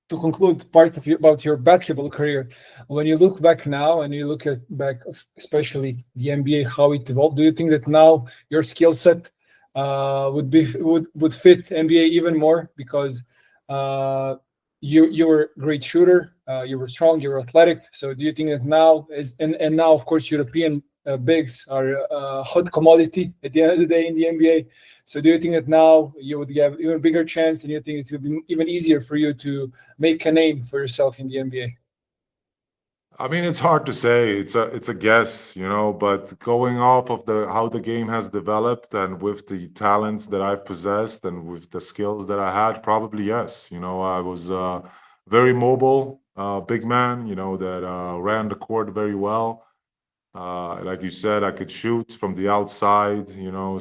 to conclude part of about your basketball career, when you look back now and you look at back, especially the NBA, how it evolved, do you think that now your skill set would fit NBA even more because uh, you were a great shooter, you were strong, you were athletic. So do you think that now is and now of course European bigs are hot commodity at the end of the day in the NBA. So do you think that now you would have even bigger chance, and you think it would be even easier for you to make a name for yourself in the NBA? I mean, it's hard to say. It's a guess, but going off of the how the game has developed and with the talents that I've possessed and with the skills that I had, probably yes. I was very mobile, big man, that ran the court very well. Like you said, I could shoot from the outside,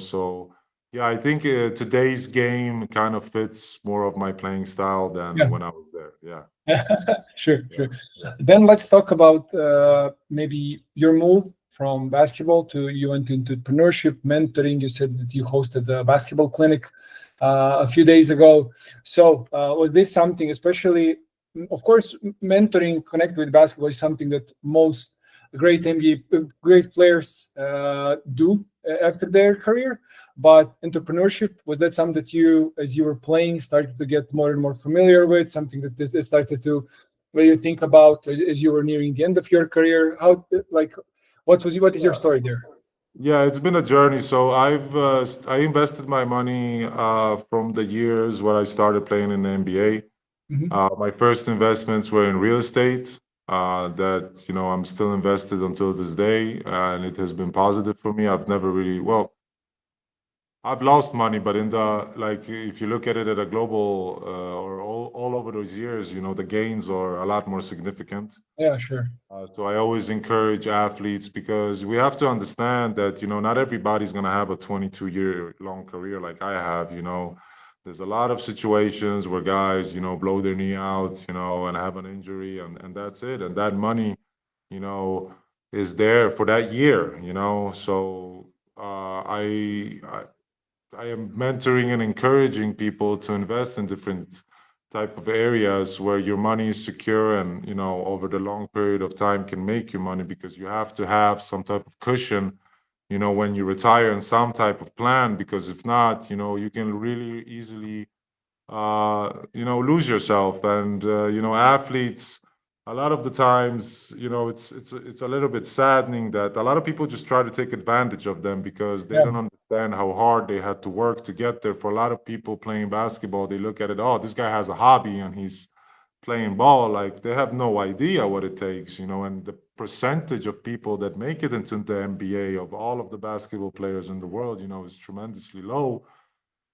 so yeah, I think today's game kind of fits more of my playing style than Yeah. when I was there. Yeah, that's Sure, yeah, sure. yeah. Then let's talk about maybe your move from basketball to you went into entrepreneurship, mentoring. You said that you hosted a basketball clinic a few days ago. So was this something, especially, of course, mentoring connected with basketball is something that most great NBA, great players do after their career. But entrepreneurship, was that something that you, as you were playing, started to get more and more familiar with? Something that started to, what you think about as you were nearing the end of your career? How, like, what is your Yeah. story there? Yeah, it's been a journey. So I invested my money from the years where I started playing in the NBA. Hmm. My first investments were in real estate. That I'm still invested until this day, and it has been positive for me. I've never really well, I've lost money, but in the like, if you look at it at a global or all over those years, the gains are a lot more significant. Yeah, sure. So I always encourage athletes because we have to understand that not everybody's going to have a 22-year long career like I have. There's a lot of situations where guys blow their knee out, and have an injury, and that's it. And that money, you know, is there for that year. So I am mentoring and encouraging people to invest in different type of areas where your money is secure and over the long period of time can make you money because you have to have some type of cushion when you retire and some type of plan because if not you can really easily lose yourself. And athletes, a lot of the times, it's a little bit saddening that a lot of people just try to take advantage of them because they Yeah, don't understand how hard they had to work to get there. For a lot of people playing basketball, they look at it, oh, this guy has a hobby and he's playing ball. Like they have no idea what it takes, and the percentage of people that make it into the NBA of all of the basketball players in the world, is tremendously low.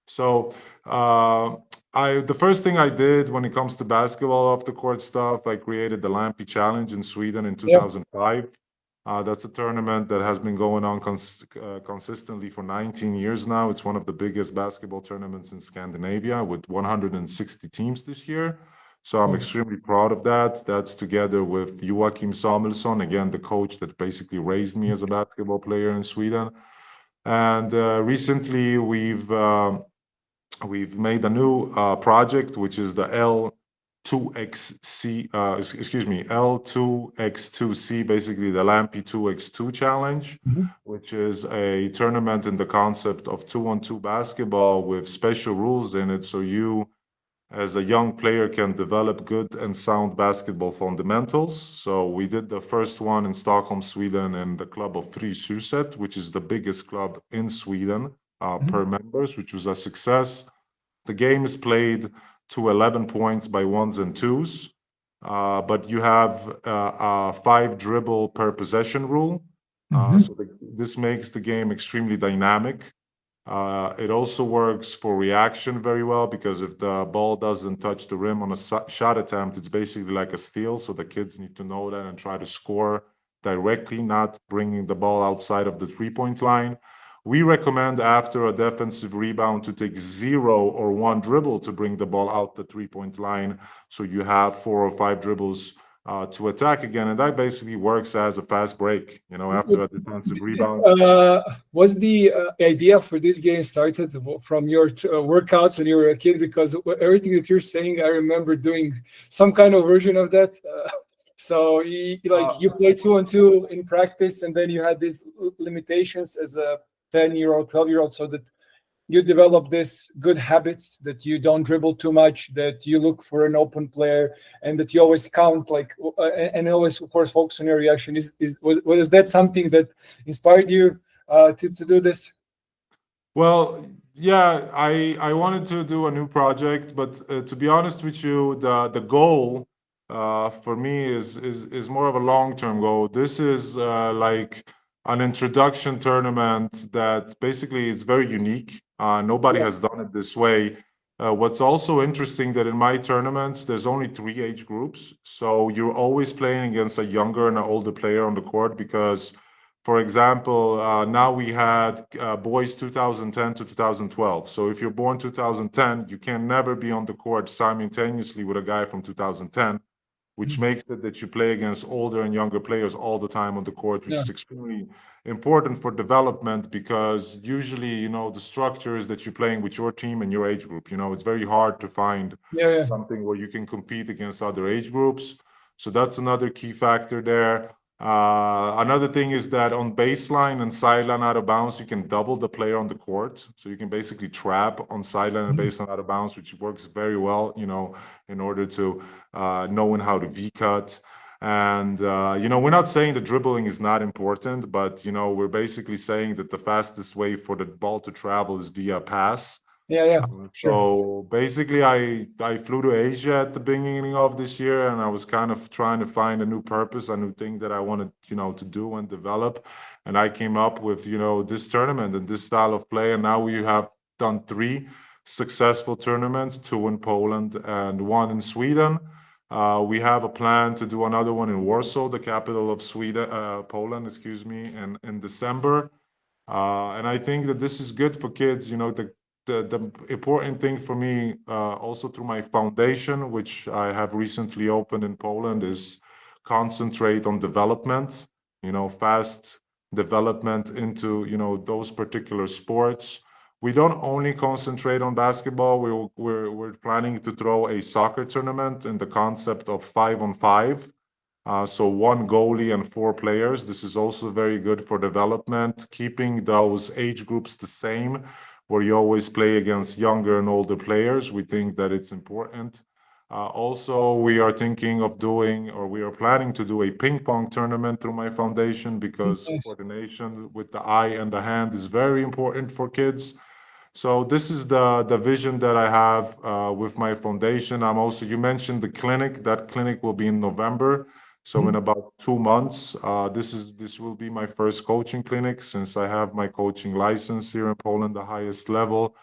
So I the first thing I did when it comes to basketball off the court stuff, I created the Lampe Challenge in Sweden in yeah, 2005. That's a tournament that has been going on consistently for 19 years now. It's one of the biggest basketball tournaments in Scandinavia with 160 teams this year. So I'm Mm. extremely proud of that. That's together with Joachim Samuelsson, again, the coach that basically raised me as a basketball player in Sweden. And recently, we've made a new project, which is the L2XC, excuse me, L2X2C, basically the Lampe 2X2 challenge, Mhm. which is a tournament in the concept of two-on-two basketball with special rules in it. So you, as a young player, can develop good and sound basketball fundamentals. So we did the first one in Stockholm, Sweden, in the club of Fryshuset, which is the biggest club in Sweden Mhm. per members, which was a success. The game is played to 11 points by ones and twos, but you have a five dribble per possession rule. Mhm. This makes the game extremely dynamic. It also works for reaction very well because if the ball doesn't touch the rim on a shot attempt, it's basically like a steal. So the kids need to know that and try to score directly, not bringing the ball outside of the 3 point line. We recommend after a defensive rebound to take zero or one dribble to bring the ball out the 3 point line. So you have four or five dribbles to attack again. And that basically works as a fast break, after a defensive rebound. Was the idea for this game started from your workouts when you were a kid? Because everything that you're saying, I remember doing some kind of version of that. So like you play 2-on-2 in practice, and then you had these limitations as a 10-year-old, 12-year-old, so that you develop this good habits, that you don't dribble too much, that you look for an open player, and that you always count, like and always of course focus on your reaction. Was that something that inspired you to do this? Well, yeah, I wanted to do a new project, but to be honest with you, the goal for me is more of a long-term goal. This is like an introduction tournament that basically is very unique. Nobody Yeah. has done it this way. What's also interesting that in my tournaments, there's only three age groups, so you're always playing against a younger and an older player on the court because for example, now we had boys 2010 to 2012. So if you're born 2010, you can never be on the court simultaneously with a guy from 2010, which Mhm. makes it that you play against older and younger players all the time on the court, which Yeah. is extremely important for development because usually, the structure is that you're playing with your team and your age group. It's very hard to find Yeah. Yeah. something where you can compete against other age groups. So that's another key factor there. Another thing is that on baseline and sideline out of bounds, you can double the player on the court. So you can basically trap on sideline and Mhm. baseline out of bounds, which works very well, in order to knowing how to V cut. And, we're not saying that dribbling is not important, but, we're basically saying that the fastest way for the ball to travel is via pass. Yeah. Yeah. Sure. So basically, I flew to Asia at the beginning of this year, and I was kind of trying to find a new purpose, a new thing that I wanted, to do and develop. And I came up with, this tournament and this style of play. And now we have done three successful tournaments, two in Poland and one in Sweden. We have a plan to do another one in Warsaw, the capital of Sweden, Poland, excuse me, in December. And I think that this is good for kids. The important thing for me, also through my foundation, which I have recently opened in Poland, is concentrate on development. Fast development into those particular sports. We don't only concentrate on basketball. We're planning to throw a soccer tournament in the concept of 5-on-5. So one goalie and four players. This is also very good for development, keeping those age groups the same, where you always play against younger and older players. We think that it's important. Also, we are thinking of doing, or we are planning to do a ping pong tournament through my foundation because Nice. coordination with the eye and the hand is very important for kids. So this is the vision that I have with my foundation. I'm also, you mentioned the clinic. That clinic will be in November. So in Mhm. about 2 months, this will be my first coaching clinic since I have my coaching license here in Poland, the highest level.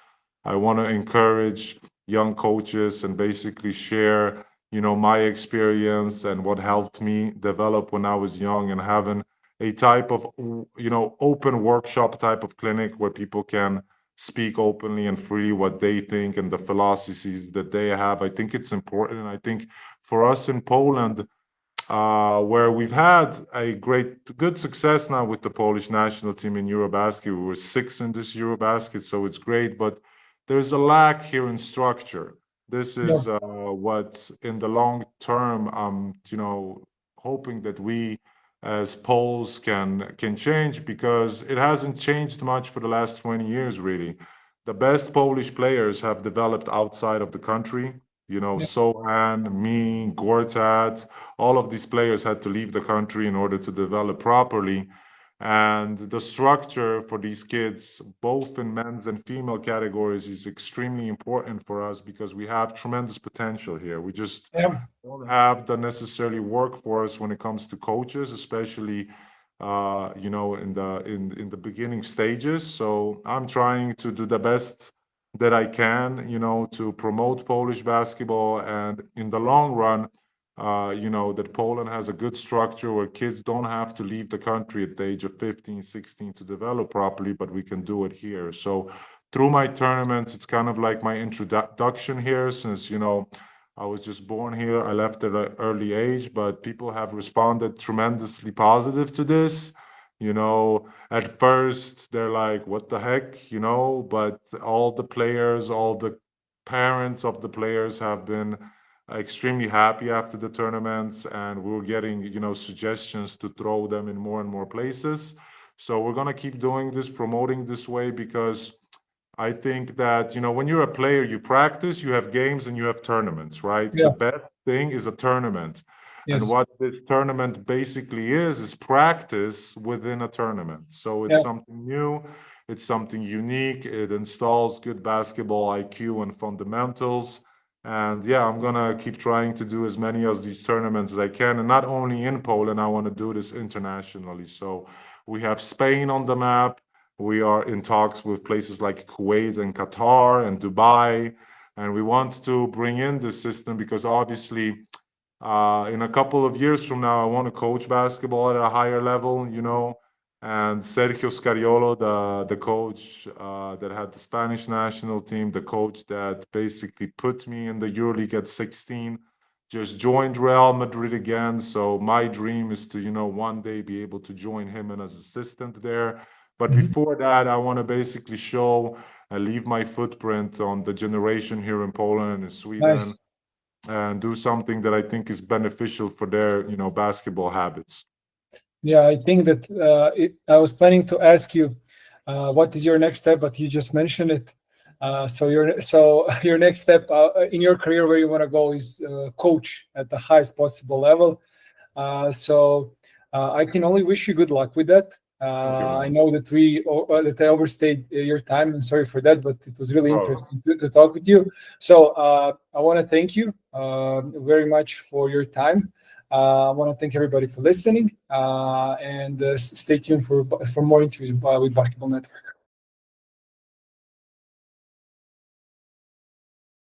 I want to encourage young coaches and basically share, my experience and what helped me develop when I was young and having a type of, open workshop type of clinic where people can speak openly and freely what they think and the philosophies that they have. I think it's important. And I think for us in Poland, where we've had a good success now with the Polish national team in EuroBasket. We were sixth in this EuroBasket, so it's great. But there's a lack here in structure. This Yeah. is what, in the long term, hoping that we as Poles can change, because it hasn't changed much for the last 20 years, really. The best Polish players have developed outside of the country. Yeah. Sohan, me, Gortat, all of these players had to leave the country in order to develop properly. And the structure for these kids, both in men's and female categories, is extremely important for us because we have tremendous potential here. We just Yeah. don't have the necessary workforce when it comes to coaches, especially in the beginning stages. So I'm trying to do the best that I can, to promote Polish basketball, and in the long run, that Poland has a good structure where kids don't have to leave the country at the age of 15, 16 to develop properly, but we can do it here. So through my tournaments, it's kind of like my introduction here, since, I was just born here. I left at an early age, but people have responded tremendously positive to this. At first they're like, what the heck, but all the players, all the parents of the players have been extremely happy after the tournaments, and we're getting, suggestions to throw them in more and more places. So we're going to keep doing this, promoting this way, because I think that, when you're a player, you practice, you have games, and you have tournaments, right? The Yeah. best thing is a tournament. And Yes. what this tournament basically is practice within a tournament. So it's Yeah. something new, it's something unique, it installs good basketball IQ and fundamentals. And yeah, I'm gonna keep trying to do as many of these tournaments as I can. And not only in Poland, I want to do this internationally. So we have Spain on the map. We are in talks with places like Kuwait and Qatar and Dubai. And we want to bring in this system because obviously, in a couple of years from now, I want to coach basketball at a higher level, And Sergio Scariolo, the coach that had the Spanish national team, the coach that basically put me in the EuroLeague at 16, just joined Real Madrid again. So my dream is to, one day be able to join him and as assistant there. But Mhm. before that, I want to basically show and leave my footprint on the generation here in Poland and Sweden, Nice. and do something that I think is beneficial for their, basketball habits. Yeah, I think that I was planning to ask you what is your next step, but you just mentioned it. Your next step in your career where you want to go is coach at the highest possible level. I can only wish you good luck with that. Thank you. I know that that I overstayed your time, and sorry for that, but it was really Oh, interesting to talk with you. So I want to thank you very much for your time. I want to thank everybody for listening, and stay tuned for more interviews with Basketball Network.